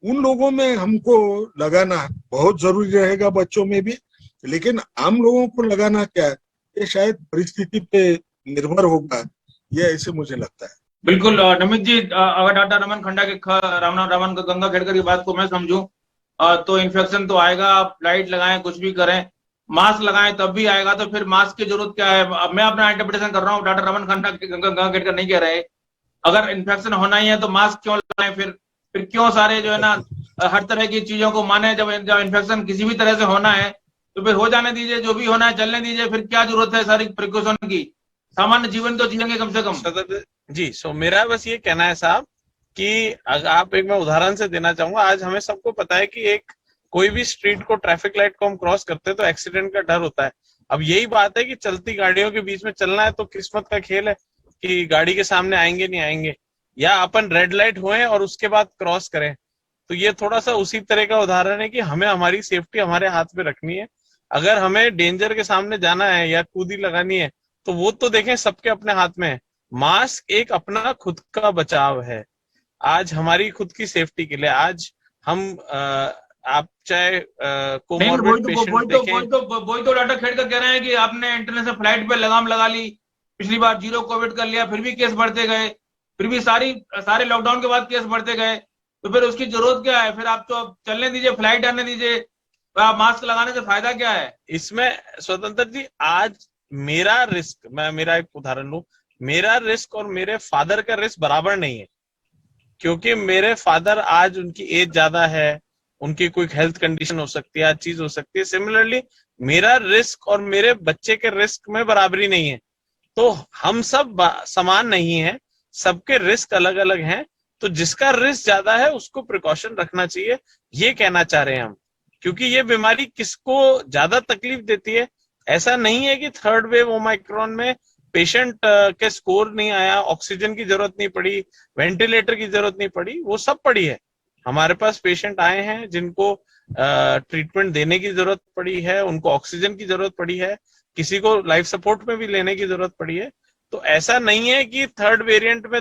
उन लोगों में हमको लगाना बहुत जरूरी रहेगा, बच्चों में भी। लेकिन आम लोगों को लगाना क्या, ये शायद परिस्थिति पे निर्भर होगा, ये ऐसे मुझे लगता है। बिल्कुल नमित जी, अगर डॉक्टर रमन खंडा के रमन गंगा खेड़कर की बात को मैं समझूं तो इन्फेक्शन तो आएगा, आप लाइट लगाएं, कुछ भी करें, मास्क लगाएं तब भी आएगा, तो फिर मास्क की जरूरत क्या है? अब मैं अपना इंटरप्रिटेशन कर रहा हूँ, डॉक्टर रमन खंडा गंगा खेड़कर नहीं कह रहे। अगर इन्फेक्शन होना ही है तो मास्क क्यों लगाएं? फिर क्यों सारे जो है ना हर तरह की चीजों को माने? जब इन्फेक्शन किसी भी तरह से होना है तो फिर हो जाने दीजिए, जो भी होना है चलने दीजिए, फिर क्या जरूरत है सारी प्रिकॉशन की? सामान्य जीवन तो जिएंगे कम से कम। जी, सो मेरा बस ये कहना है साहब कि आप एक मैं उदाहरण से देना चाहूंगा। आज हमें सबको पता है कि एक कोई भी स्ट्रीट को, ट्रैफिक लाइट को हम क्रॉस करते हैं तो एक्सीडेंट का डर होता है। अब यही बात है कि चलती गाड़ियों के बीच में चलना है तो किस्मत का खेल है कि गाड़ी के सामने आएंगे नहीं आएंगे, या अपन रेड लाइट हुए और उसके बाद क्रॉस करें। तो ये थोड़ा सा उसी तरह का उदाहरण है कि हमें हमारी सेफ्टी हमारे हाथ में रखनी है। अगर हमें डेंजर के सामने जाना है या कूदी लगानी है तो वो तो देखें सबके अपने हाथ में है। मास्क एक अपना खुद का बचाव है, आज हमारी खुद की सेफ्टी के लिए। आज हम आप चाहे कोमॉर्बिड पेशेंट देखें, वही तो डॉक्टर खेड़कर कह रहे हैं कि आपने इंटरनेशनल फ्लाइट पे लगाम लगा ली, पिछली बार 0 कोविड कर लिया, फिर भी केस बढ़ते गए, फिर भी सारे लॉकडाउन के बाद केस बढ़ते गए, तो फिर उसकी जरूरत क्या है? फिर आप तो चलने दीजिए, फ्लाइट आने दीजिए, मास्क लगाने से फायदा क्या है इसमें? स्वतंत्र जी, आज मेरा रिस्क, मैं मेरा एक उदाहरण लूं, मेरा रिस्क और मेरे फादर का रिस्क बराबर नहीं है, क्योंकि मेरे फादर आज उनकी एज ज्यादा है, उनकी कोई हेल्थ कंडीशन हो सकती है, आज चीज हो सकती है। सिमिलरली मेरा रिस्क और मेरे बच्चे के रिस्क में बराबरी नहीं है। तो हम सब समान नहीं है, सबके रिस्क अलग अलग हैं। तो जिसका रिस्क ज्यादा है उसको प्रिकॉशन रखना चाहिए, ये कहना चाह रहे हैं हम। क्योंकि ये बीमारी किसको ज्यादा तकलीफ देती है, ऐसा नहीं है कि थर्ड वेव ओमाइक्रॉन में पेशेंट के स्कोर नहीं आया, ऑक्सीजन की जरूरत नहीं पड़ी, वेंटिलेटर की जरूरत नहीं पड़ी, वो सब पड़ी है। हमारे पास पेशेंट आए हैं जिनको ट्रीटमेंट देने की जरूरत पड़ी है, उनको ऑक्सीजन की जरूरत पड़ी है, किसी को लाइफ सपोर्ट में भी लेने की जरूरत पड़ी है। तो ऐसा नहीं है कि थर्ड वेरिएंट में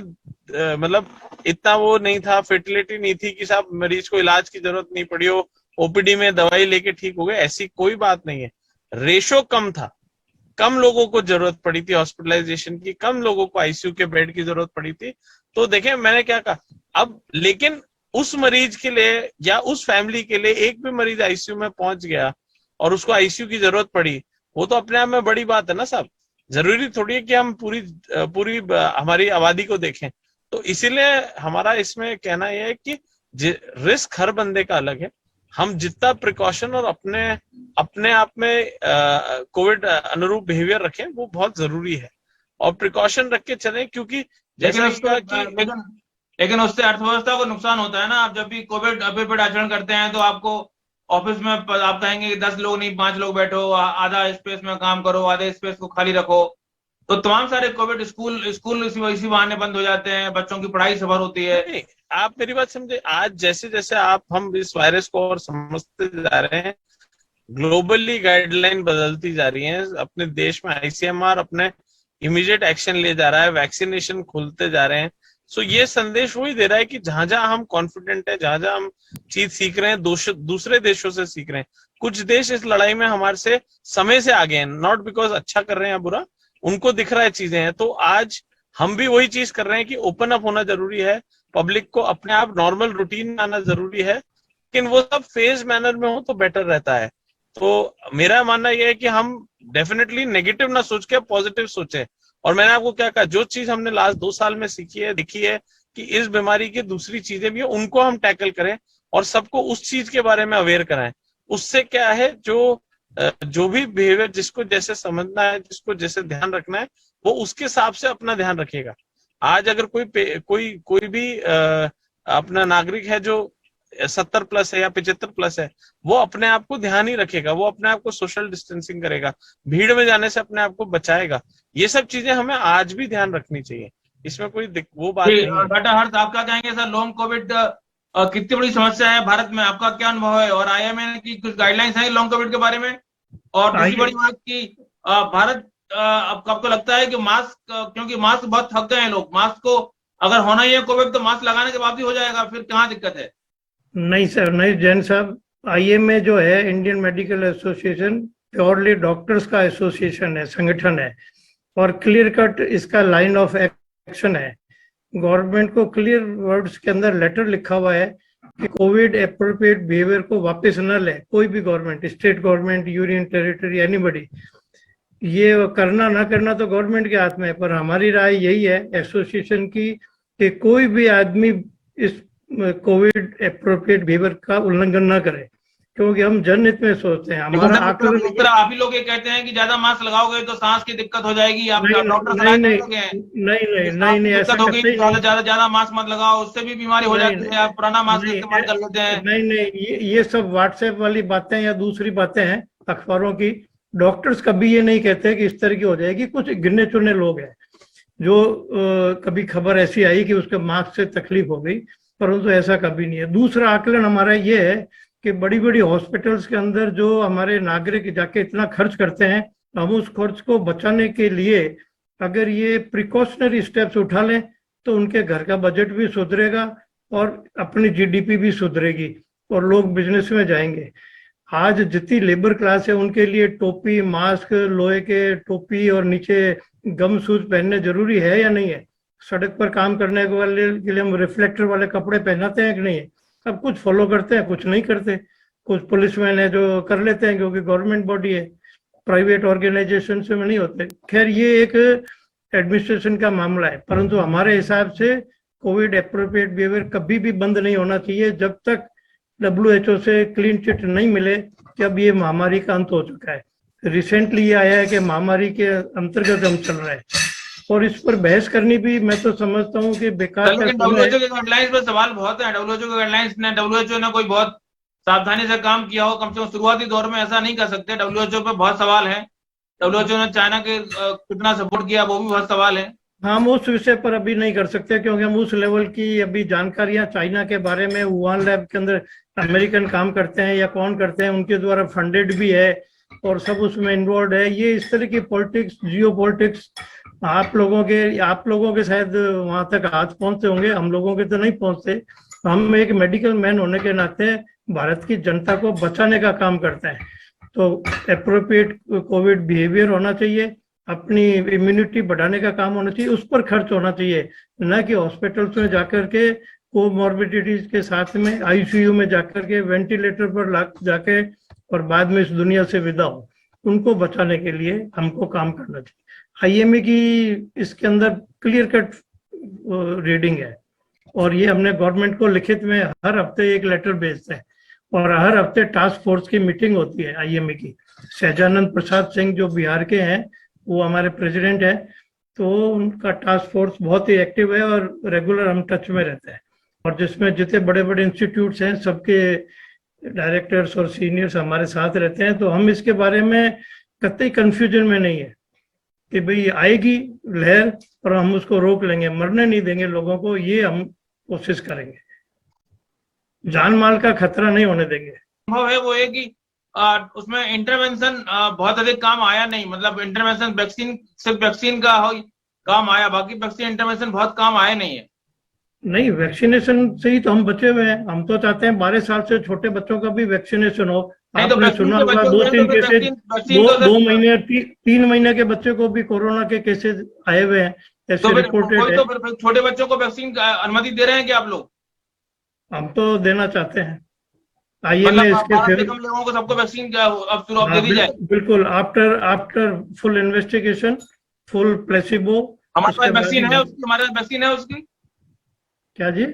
मतलब इतना वो नहीं था, फर्टिलिटी नहीं थी कि साहब मरीज को इलाज की जरूरत नहीं पड़ी हो, ओपीडी में दवाई लेके ठीक हो गए, ऐसी कोई बात नहीं है। रेशो कम था, कम लोगों को जरूरत पड़ी थी हॉस्पिटलाइजेशन की, कम लोगों को आईसीयू के बेड की जरूरत पड़ी थी। तो देखें मैंने क्या कहा, अब लेकिन उस मरीज के लिए या उस फैमिली के लिए एक भी मरीज आईसीयू में पहुंच गया और उसको आईसीयू की जरूरत पड़ी, वो तो अपने आप में बड़ी बात है ना साहब। जरूरी थोड़ी है कि हम पूरी हमारी आबादी को देखें। तो इसीलिए हमारा इसमें कहना यह है कि रिस्क हर बंदे का अलग है। हम जितना प्रिकॉशन और अपने आप में कोविड अनुरूप बिहेवियर रखें वो बहुत जरूरी है, और प्रिकॉशन रख के चलें। क्योंकि जैसे लेकिन उससे अर्थव्यवस्था को नुकसान होता है ना। आप जब भी कोविड अभिपट आचरण करते हैं तो आपको ऑफिस में आप कहेंगे कि 10 लोग नहीं 5 लोग बैठो, आधा स्पेस में काम करो, आधे स्पेस को खाली रखो। तो तमाम सारे कोविड स्कूल इसी बहाने बंद हो जाते हैं, बच्चों की पढ़ाई सफर होती है। नहीं, आप मेरी बात समझे। आज जैसे जैसे हम इस वायरस को और समझते जा रहे हैं, ग्लोबली गाइडलाइन बदलती जा रही है। अपने देश में ICMR अपने इमीडिएट एक्शन ले जा रहा है, वैक्सीनेशन खुलते जा रहे हैं। सो ये संदेश वही दे रहा है कि जहां जहां हम कॉन्फिडेंट है, जहां जहां हम चीज सीख रहे हैं, दूसरे देशों से सीख रहे हैं। कुछ देश इस लड़ाई में हमारे से समय से आगे हैं, नॉट बिकॉज अच्छा कर रहे हैं या बुरा, उनको दिख रहा है चीजें हैं। तो आज हम भी वही चीज कर रहे हैं कि ओपन अप होना जरूरी है, पब्लिक को अपने आप नॉर्मल रूटीन में आना जरूरी है, लेकिन वो सब फेज मैनर में हो तो बेटर रहता है। तो मेरा मानना यह है कि हम डेफिनेटली नेगेटिव ना सोच के पॉजिटिव सोचे। और मैंने आपको क्या कहा, जो चीज हमने लास्ट 2 साल में सीखी है, देखी है कि इस बीमारी की दूसरी चीजें भी है, उनको हम टैकल करें और सबको उस चीज के बारे में अवेयर कराएं। उससे क्या है, जो भी बिहेवियर जिसको जैसे समझना है, जिसको जैसे ध्यान रखना है, वो उसके हिसाब से अपना ध्यान रखेगा। आज अगर कोई भी अपना नागरिक है जो 70 प्लस है या 75 प्लस है, वो अपने आप को ध्यान ही रखेगा, वो अपने आप को सोशल डिस्टेंसिंग करेगा, भीड़ में जाने से अपने आप को बचाएगा। ये सब चीजें हमें आज भी ध्यान रखनी चाहिए, इसमें कोई वो बात नहीं है। डॉक्टर हर्ष, आप क्या कहेंगे सर, लॉन्ग कोविड कितनी बड़ी समस्या है भारत में, आपका क्या अनुभव है? और IMA की कुछ गाइडलाइंस है लॉन्ग कोविड के बारे में? और दूसरी बड़ी बात की भारत अब आपको लगता है कि मास्क, क्योंकि मास्क बहुत थक गए हैं लोग, मास्क को अगर होना ही है कोविड तो मास्क लगाने के बाद भी हो जाएगा, फिर कहाँ दिक्कत है? नहीं सर, नहीं जैन साहब, IMA जो है Indian medical association purely doctors का एसोसिएशन है, संगठन है, और क्लियर कट इसका लाइन ऑफ एक्शन है। गवर्नमेंट को क्लियर वर्ड्स के अंदर लेटर लिखा हुआ है कि कोविड एप्रोप्रिएट बिहेवियर को वापस न ले कोई भी government, state government, union territory, anybody. ये करना ना करना तो गवर्नमेंट के हाथ में है, पर हमारी राय यही है एसोसिएशन की कि कोई भी आदमी इस कोविड एप्रोप्रिएट बिहेवियर का उल्लंघन ना करे, क्योंकि हम जनहित में सोचते हैं। हमारा आकलन, आप ही लोग ये कहते हैं कि ज्यादा मास्क लगाओगे तो सांस की दिक्कत हो जाएगी, आप डॉक्टर नहीं, ऐसा ज्यादा मास्क मत लगाओ, उससे भी बीमारी हो जाती है, आप पुराना मास्क इस्तेमाल कर लेते हैं। नहीं, ये सब व्हाट्सएप वाली बातें या दूसरी बातें हैं अखबारों की। डॉक्टर्स कभी ये नहीं कहते कि इस तरह की हो जाएगी। कुछ गिने चुने लोग हैं जो कभी खबर ऐसी आई कि उसके मास्क से तकलीफ हो गई, परंतु ऐसा कभी नहीं है। दूसरा आकलन हमारा ये है कि बड़ी बड़ी हॉस्पिटल्स के अंदर जो हमारे नागरिक जाके इतना खर्च करते हैं, हम उस खर्च को बचाने के लिए अगर ये प्रिकॉशनरी स्टेप्स उठा लें तो उनके घर का बजट भी सुधरेगा और अपनी GDP भी सुधरेगी और लोग बिजनेस में जाएंगे। आज जितनी लेबर क्लास है उनके लिए टोपी, मास्क, लोहे के टोपी और नीचे गम सूज पहनने जरूरी है या नहीं है? सड़क पर काम करने वाले के लिए हम रिफ्लेक्टर वाले कपड़े पहनाते हैं कि नहीं? अब कुछ फॉलो करते हैं, कुछ नहीं करते। कुछ पुलिसमैन है जो कर लेते हैं क्योंकि गवर्नमेंट बॉडी है, प्राइवेट ऑर्गेनाइजेशन में नहीं होते। खैर, ये एक एडमिनिस्ट्रेशन का मामला है, परंतु हमारे हिसाब से कोविड एप्रोप्रिएट बिहेवियर कभी भी बंद नहीं होना चाहिए जब तक WHO से क्लीन चिट नहीं मिले कि अब ये महामारी का अंत हो चुका है। रिसेंटली ये आया है कि महामारी के अंतर्गत हम चल रहे हैं और इस पर बहस करनी भी मैं तो समझता हूँ कि बेकार। WHO के गाइडलाइंस पर सवाल बहुत है। WHO के गाइडलाइंस ने WHO ने कोई बहुत सावधानी से काम किया हो, कम से कम शुरुआती दौर में ऐसा नहीं कर सकते। WHO पे बहुत सवाल है। WHO ने चाइना के कितना सपोर्ट किया वो भी बहुत सवाल है। हम उस विषय पर अभी नहीं कर सकते क्योंकि हम उस लेवल की अभी जानकारियां चाइना के बारे में, वुहान लैब के अंदर अमेरिकन काम करते हैं या कौन करते हैं, उनके द्वारा फंडेड भी है और सब उसमें इन्वॉल्व है। ये इस तरह की पॉलिटिक्स, जियो पॉलिटिक्स आप लोगों के शायद वहां तक हाथ पहुंचते होंगे, हम लोगों के तो नहीं पहुंचते। हम एक मेडिकल मैन होने के नाते भारत की जनता को बचाने का काम करते हैं। तो एप्रोप्रिएट कोविड बिहेवियर होना चाहिए, अपनी इम्यूनिटी बढ़ाने का काम होना चाहिए, उस पर खर्च होना चाहिए, न कि हॉस्पिटल्स में जाकर के कोमॉर्बिडिटीज के साथ में ICU में जाकर के वेंटिलेटर पर जाके और बाद में इस दुनिया से विदा हो। उनको बचाने के लिए हमको काम करना चाहिए। IMA की इसके अंदर क्लियर कट रीडिंग है और ये हमने गवर्नमेंट को लिखित में हर हफ्ते एक लेटर भेजते हैं और हर हफ्ते टास्क फोर्स की मीटिंग होती है IMA की। सहजानंद प्रसाद सिंह जो बिहार के हैं वो हमारे प्रेसिडेंट हैं, तो उनका टास्क फोर्स बहुत ही एक्टिव है और रेगुलर हम टच में रहते हैं, और जिसमें जितने बड़े बड़े इंस्टीट्यूट्स हैं सबके डायरेक्टर्स और सीनियर्स हमारे साथ रहते हैं। तो हम इसके बारे में कतई कंफ्यूजन में नहीं है कि भाई आएगी लहर और हम उसको रोक लेंगे, मरने नहीं देंगे लोगों को, ये हम कोशिश करेंगे, जान माल का खतरा नहीं होने देंगे। संभव है वो है कि उसमें इंटरवेंशन बहुत अधिक काम आया नहीं, मतलब इंटरवेंशन वैक्सीन सिर्फ वैक्सीन का काम आया, बाकी वैक्सीन इंटरवेंशन बहुत काम आया नहीं है। नहीं, वैक्सीनेशन से ही तो हम बचे हुए हैं। हम तो चाहते हैं 12 साल से छोटे बच्चों का भी वैक्सीनेशन हो। आपने सुना होगा 2-3 केसेज, 2 महीने 3 महीने के बच्चे को भी कोरोना के केसेज आए हुए हैं, ऐसे रिपोर्टेड है। तो फिर छोटे बच्चों को वैक्सीन का अनुमति दे रहे हैं क्या आप लोग? हम तो देना चाहते हैं। आइए मतलब मैं इसके फिर कम लोगों को सबको वैक्सीन अब शुरू दे दी जाए। बिल्कुल, after full investigation, full placebo. हमारे पास वैक्सीन है उसकी, हमारे पास वैक्सीन है उसकी। क्या जी?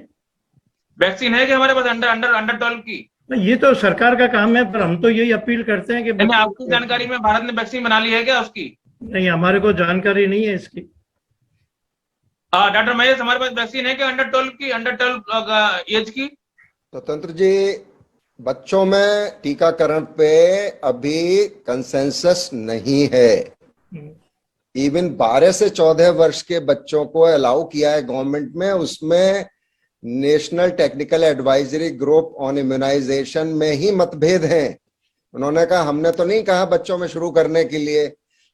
वैक्सीन है कि हमारे पास अंडर 12 की? ये तो सरकार का काम है, पर हम तो यही अपील करते हैं कि आपकी जानकारी में भारत ने वैक्सीन बना ली है क्या उसकी? नहीं, हमारे को जानकारी नहीं है इसकी। डॉक्टर महेश, हमारे पास वैक्सीन है क्या अंडर 12 की, अंडर 12 एज की? स्वतंत्र जी, बच्चों में टीकाकरण पे अभी कंसेंसस नहीं है। इवन 12 से 14 वर्ष के बच्चों को अलाउ किया है गवर्नमेंट में, उसमें national technical advisory group on immunisation में ही मतभेद हैं। उन्होंने कहा, हमने तो नहीं कहा बच्चों में शुरू करने के लिए,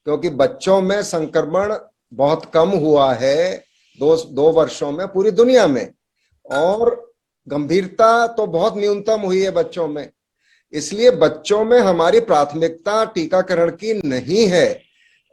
क्योंकि बच्चों में संक्रमण बहुत कम हुआ है 2 वर्षों में पूरी दुनिया में, और गंभीरता तो बहुत न्यूनतम हुई है बच्चों में। इसलिए बच्चों में हमारी प्राथमिकता टीकाकरण की नहीं है।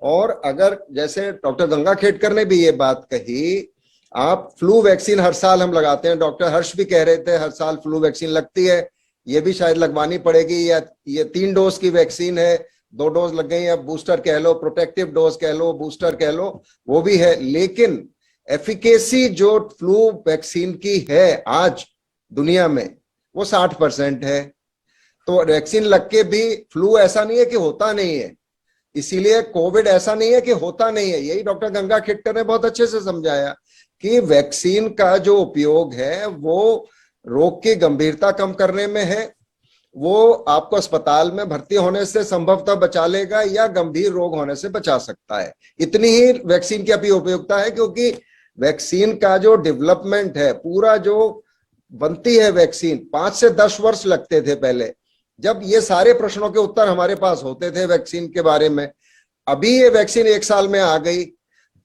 और अगर जैसे डॉक्टर गंगाखेडकर ने भी ये बात कही, आप फ्लू वैक्सीन हर साल हम लगाते हैं, डॉक्टर हर्ष भी कह रहे थे हर साल फ्लू वैक्सीन लगती है, ये भी शायद लगवानी पड़ेगी, या ये 3 डोज की वैक्सीन है, 2 डोज लग गई, अब बूस्टर कह लो, प्रोटेक्टिव डोज कह लो, बूस्टर कह लो, वो भी है। लेकिन एफिकेसी जो फ्लू वैक्सीन की है आज दुनिया में वो 60% है। तो वैक्सीन लग के भी फ्लू ऐसा नहीं है कि होता नहीं है, इसीलिए कोविड ऐसा नहीं है कि होता नहीं है। यही डॉक्टर गंगाखेडकर ने बहुत अच्छे से समझाया कि वैक्सीन का जो उपयोग है वो रोग की गंभीरता कम करने में है, वो आपको अस्पताल में भर्ती होने से संभवतः बचा लेगा या गंभीर रोग होने से बचा सकता है। इतनी ही वैक्सीन की अभी उपयोगिता है, क्योंकि वैक्सीन का जो डेवलपमेंट है, पूरा जो बनती है वैक्सीन, 5 से 10 वर्ष लगते थे पहले, जब ये सारे प्रश्नों के उत्तर हमारे पास होते थे वैक्सीन के बारे में। अभी ये वैक्सीन 1 साल में आ गई,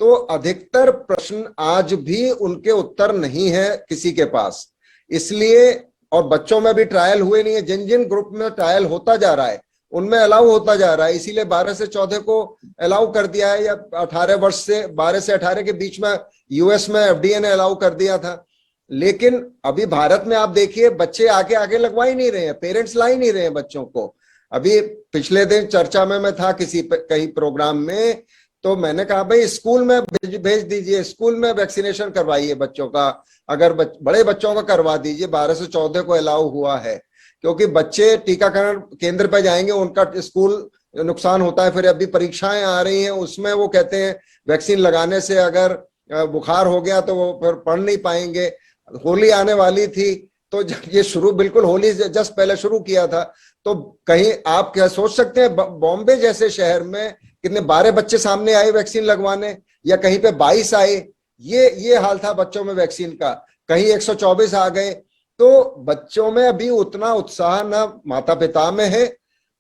तो अधिकतर प्रश्न आज भी उनके उत्तर नहीं है किसी के पास। इसलिए, और बच्चों में भी ट्रायल हुए नहीं है, जिन जिन ग्रुप में ट्रायल होता जा रहा है उनमें अलाउ होता जा रहा है, इसीलिए 12 से 14 को अलाउ कर दिया है, या 18 वर्ष से 12 से 18 के बीच में यूएस में एफडीए ने अलाउ कर दिया था। लेकिन अभी भारत में आप देखिए, बच्चे आगे लगवा ही नहीं रहे हैं, पेरेंट्स ला ही नहीं रहे हैं बच्चों को। अभी पिछले दिन चर्चा में मैं था कहीं प्रोग्राम में, तो मैंने कहा भाई स्कूल में भेज दीजिए, स्कूल में वैक्सीनेशन करवाइए बच्चों का, अगर बड़े बच्चों का करवा दीजिए, 12 से 14 को अलाउ हुआ है, क्योंकि बच्चे टीकाकरण केंद्र पर जाएंगे, उनका स्कूल नुकसान होता है। फिर अभी परीक्षाएं आ रही हैं, उसमें वो कहते हैं वैक्सीन लगाने से अगर बुखार हो गया तो वो फिर पढ़ नहीं पाएंगे। होली आने वाली थी, तो ये शुरू बिल्कुल होली जस्ट पहले शुरू किया था, तो कहीं आप क्या सोच सकते हैं बॉम्बे जैसे शहर में कितने 12 बच्चे सामने आए वैक्सीन लगवाने, या कहीं पे 22 आए, ये हाल था बच्चों में वैक्सीन का, कहीं 124 आ गए। तो बच्चों में अभी उतना उत्साह ना माता पिता में है,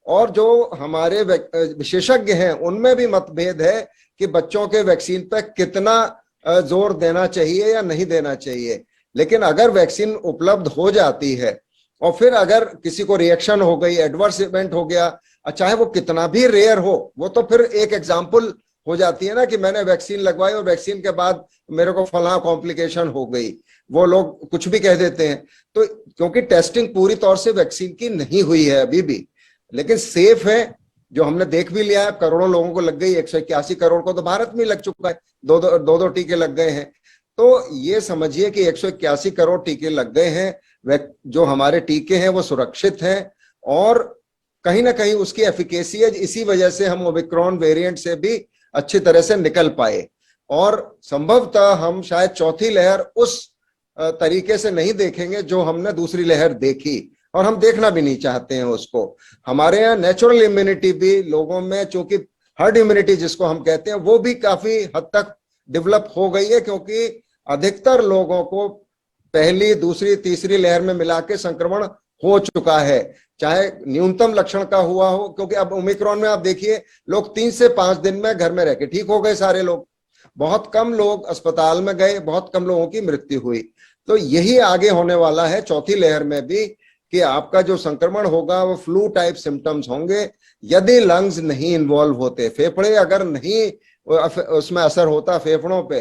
और जो हमारे विशेषज्ञ हैं उनमें भी मतभेद है कि बच्चों के वैक्सीन पर कितना जोर देना चाहिए या नहीं देना चाहिए। लेकिन अगर वैक्सीन उपलब्ध हो जाती है और फिर अगर किसी को रिएक्शन हो गई, एडवर्स इवेंट हो गया, चाहे वो कितना भी रेयर हो, वो तो फिर एक एग्जाम्पल हो जाती है ना कि मैंने वैक्सीन लगवाई और वैक्सीन के बाद मेरे को फलां कॉम्प्लिकेशन हो गई, वो लोग कुछ भी कह देते हैं। तो क्योंकि टेस्टिंग पूरी तौर से वैक्सीन की नहीं हुई है अभी भी, लेकिन सेफ है, जो हमने देख भी लिया है, करोड़ों लोगों को लग गई, 181 करोड़ को तो भारत में लग चुका है, दो टीके लग गए हैं। तो ये समझिए कि 181 करोड़ टीके लग गए हैं, जो हमारे टीके हैं वो सुरक्षित हैं, और कहीं ना कहीं उसकी एफिकेसी है, इसी वजह से हम ओमिक्रॉन वेरिएंट से भी अच्छी तरह से निकल पाए। और संभवतः हम शायद चौथी लहर उस तरीके से नहीं देखेंगे जो हमने दूसरी लहर देखी, और हम देखना भी नहीं चाहते हैं उसको। हमारे यहाँ नेचुरल इम्यूनिटी भी लोगों में, चूंकि हर्ड इम्यूनिटी जिसको हम कहते हैं, वो भी काफी हद तक डेवलप हो गई है, क्योंकि अधिकतर लोगों को पहली, दूसरी, तीसरी लहर में मिला के संक्रमण हो चुका है, चाहे न्यूनतम लक्षण का हुआ हो। क्योंकि अब ओमिक्रॉन में आप देखिए, लोग 3 से 5 दिन में घर में रह के ठीक हो गए सारे लोग, बहुत कम लोग अस्पताल में गए, बहुत कम लोगों की मृत्यु हुई। तो यही आगे होने वाला है चौथी लहर में भी, कि आपका जो संक्रमण होगा वो फ्लू टाइप सिम्टम्स होंगे, यदि लंग्स नहीं इन्वॉल्व होते, फेफड़े अगर नहीं उसमें असर होता फेफड़ों पे,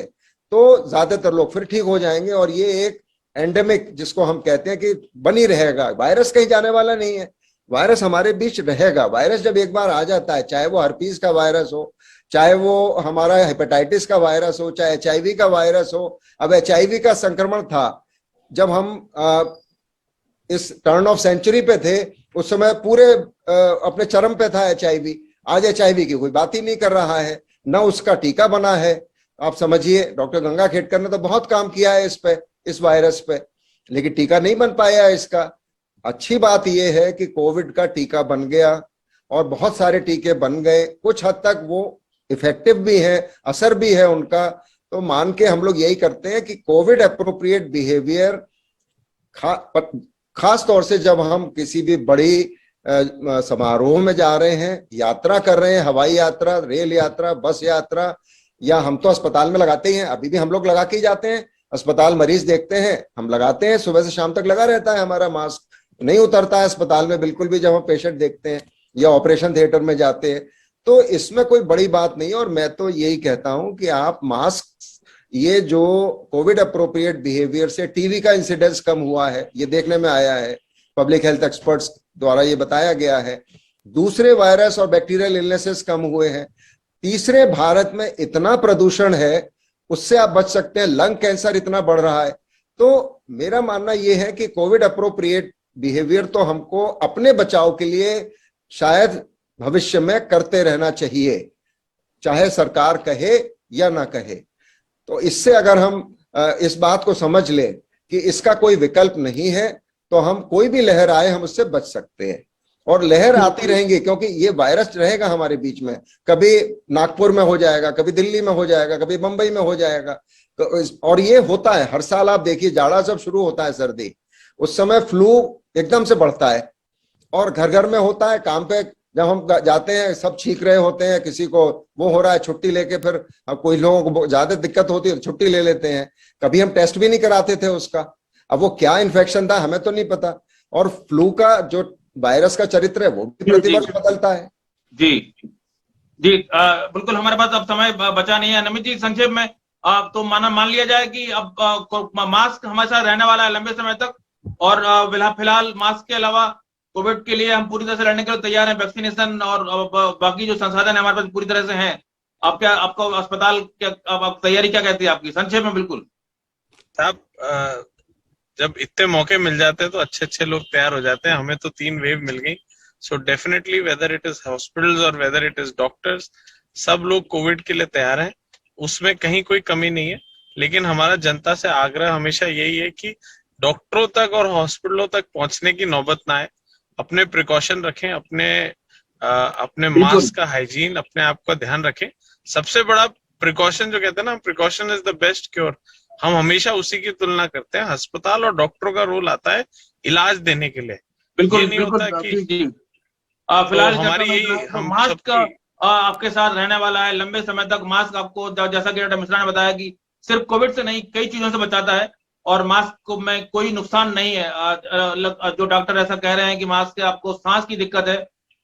तो ज्यादातर लोग फिर ठीक हो जाएंगे। और ये एक एंडेमिक जिसको हम कहते हैं कि बनी रहेगा, वायरस कहीं जाने वाला नहीं है, वायरस हमारे बीच रहेगा। वायरस जब एक बार आ जाता है, चाहे वो हर्पीस का वायरस हो, चाहे वो हमारा हेपेटाइटिस का वायरस हो, चाहे HIV का वायरस हो। अब HIV का संक्रमण था जब हम इस टर्न ऑफ सेंचुरी पे थे, उस समय पूरे अपने चरम पे था HIV। आज HIV की कोई बात ही नहीं कर रहा है, न उसका टीका बना है। आप समझिए, डॉक्टर गंगा खेडकर ने तो बहुत काम किया है इस पे, इस वायरस पे, लेकिन टीका नहीं बन पाया है इसका। अच्छी बात यह है कि कोविड का टीका बन गया और बहुत सारे टीके बन गए, कुछ हद तक वो इफेक्टिव भी है, असर भी है उनका। तो मान के हम लोग यही करते हैं कि कोविड अप्रोप्रिएट बिहेवियर, खास तौर से जब हम किसी भी बड़ी समारोह में जा रहे हैं, यात्रा कर रहे हैं, हवाई यात्रा, रेल यात्रा, बस यात्रा, या हम तो अस्पताल में लगाते ही हैं, अभी भी हम लोग लगा के ही जाते हैं। अस्पताल मरीज देखते हैं, हम लगाते हैं, सुबह से शाम तक लगा रहता है हमारा मास्क, नहीं उतरता है अस्पताल में बिल्कुल भी जब हम पेशेंट देखते हैं या ऑपरेशन थिएटर में जाते हैं। तो इसमें कोई बड़ी बात नहीं है। और मैं तो यही कहता हूं कि आप मास्क, ये जो कोविड अप्रोप्रिएट बिहेवियर से टीवी का इंसिडेंस कम हुआ है, ये देखने में आया है, पब्लिक हेल्थ एक्सपर्ट्स द्वारा ये बताया गया है। दूसरे वायरस और बैक्टीरियल इलनेसेस कम हुए हैं। तीसरे, भारत में इतना प्रदूषण है, उससे आप बच सकते हैं। लंग कैंसर इतना बढ़ रहा है। तो मेरा मानना यह है कि कोविड अप्रोप्रिएट बिहेवियर तो हमको अपने बचाव के लिए शायद भविष्य में करते रहना चाहिए, चाहे सरकार कहे या ना कहे। तो इससे अगर हम इस बात को समझ लें कि इसका कोई विकल्प नहीं है, तो हम कोई भी लहर आए हम उससे बच सकते हैं। और लहर आती रहेंगी, क्योंकि ये वायरस रहेगा हमारे बीच में, कभी नागपुर में हो जाएगा, कभी दिल्ली में हो जाएगा, कभी मुंबई में हो जाएगा। और ये होता है हर साल। आप देखिए, जाड़ा जब शुरू होता है, सर्दी, उस समय फ्लू एकदम से बढ़ता है और घर घर में होता है। काम पे जब हम जाते हैं, सब छींक रहे होते हैं, किसी को वो हो रहा है, छुट्टी लेके, फिर कोई लोगों को ज्यादा दिक्कत होती है, छुट्टी ले लेते हैं। कभी हम टेस्ट भी नहीं कराते थे उसका। अब वो क्या इन्फेक्शन था हमें तो नहीं पता। और फ्लू का जो वायरस का चरित्र है वो भी प्रतिवर्ष बदलता है। जी जी, बिल्कुल। हमारे पास अब समय बचा नहीं है। नमित जी, संक्षेप में तो मान लिया जाए कि अब मास्क हमारे साथ रहने वाला है लंबे समय तक, और फिलहाल मास्क के अलावा कोविड के लिए हम पूरी तरह से लड़ने के लिए तैयार हैं। वैक्सीनेशन और बाकी जो संसाधन है हमारे पास पूरी तरह से हैं। आपका अस्पताल क्या तैयारी क्या कहती है आपकी, संक्षेप में? बिल्कुल साहब, जब इतने मौके मिल जाते हैं तो अच्छे अच्छे लोग तैयार हो जाते हैं। हमें तो 3 वेव मिल गई, so definitely whether it is hospitals और वेदर इट इज डॉक्टर्स, सब लोग कोविड के लिए तैयार हैं, उसमें कहीं कोई कमी नहीं है। लेकिन हमारा जनता से आग्रह हमेशा यही है कि डॉक्टरों तक और हॉस्पिटलों तक पहुंचने की नौबत ना आए, अपने प्रिकॉशन रखें, अपने मास्क का हाइजीन, अपने आप का ध्यान रखें। सबसे बड़ा प्रिकॉशन जो कहते हैं ना, precaution is the best cure, हम हमेशा उसी की तुलना करते हैं। अस्पताल और डॉक्टरों का रोल आता है इलाज देने के लिए। बिल्कुल नहीं होता कि फिलहाल हमारी यही, हम मास्क आपके साथ रहने वाला है लंबे समय तक। मास्क आपको, जैसा कि डॉक्टर मिश्रा ने बताया, कि सिर्फ कोविड से नहीं, कई चीजों से बचाता है और मास्क में कोई नुकसान नहीं है। जो डॉक्टर ऐसा कह रहे हैं कि मास्क से आपको सांस की दिक्कत है,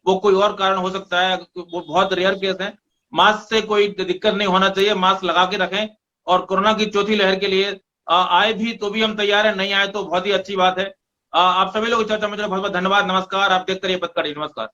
वो कोई और कारण हो सकता है, वो बहुत रेयर केस है। मास्क से कोई दिक्कत नहीं होना चाहिए, मास्क लगा के रखें। और कोरोना की चौथी लहर के लिए आए भी तो भी हम तैयार हैं, नहीं आए तो बहुत ही अच्छी बात है। आप सभी लोग चर्चा में बहुत बहुत धन्यवाद। नमस्कार। आप देखते रहिए पत्रकारिता। नमस्कार।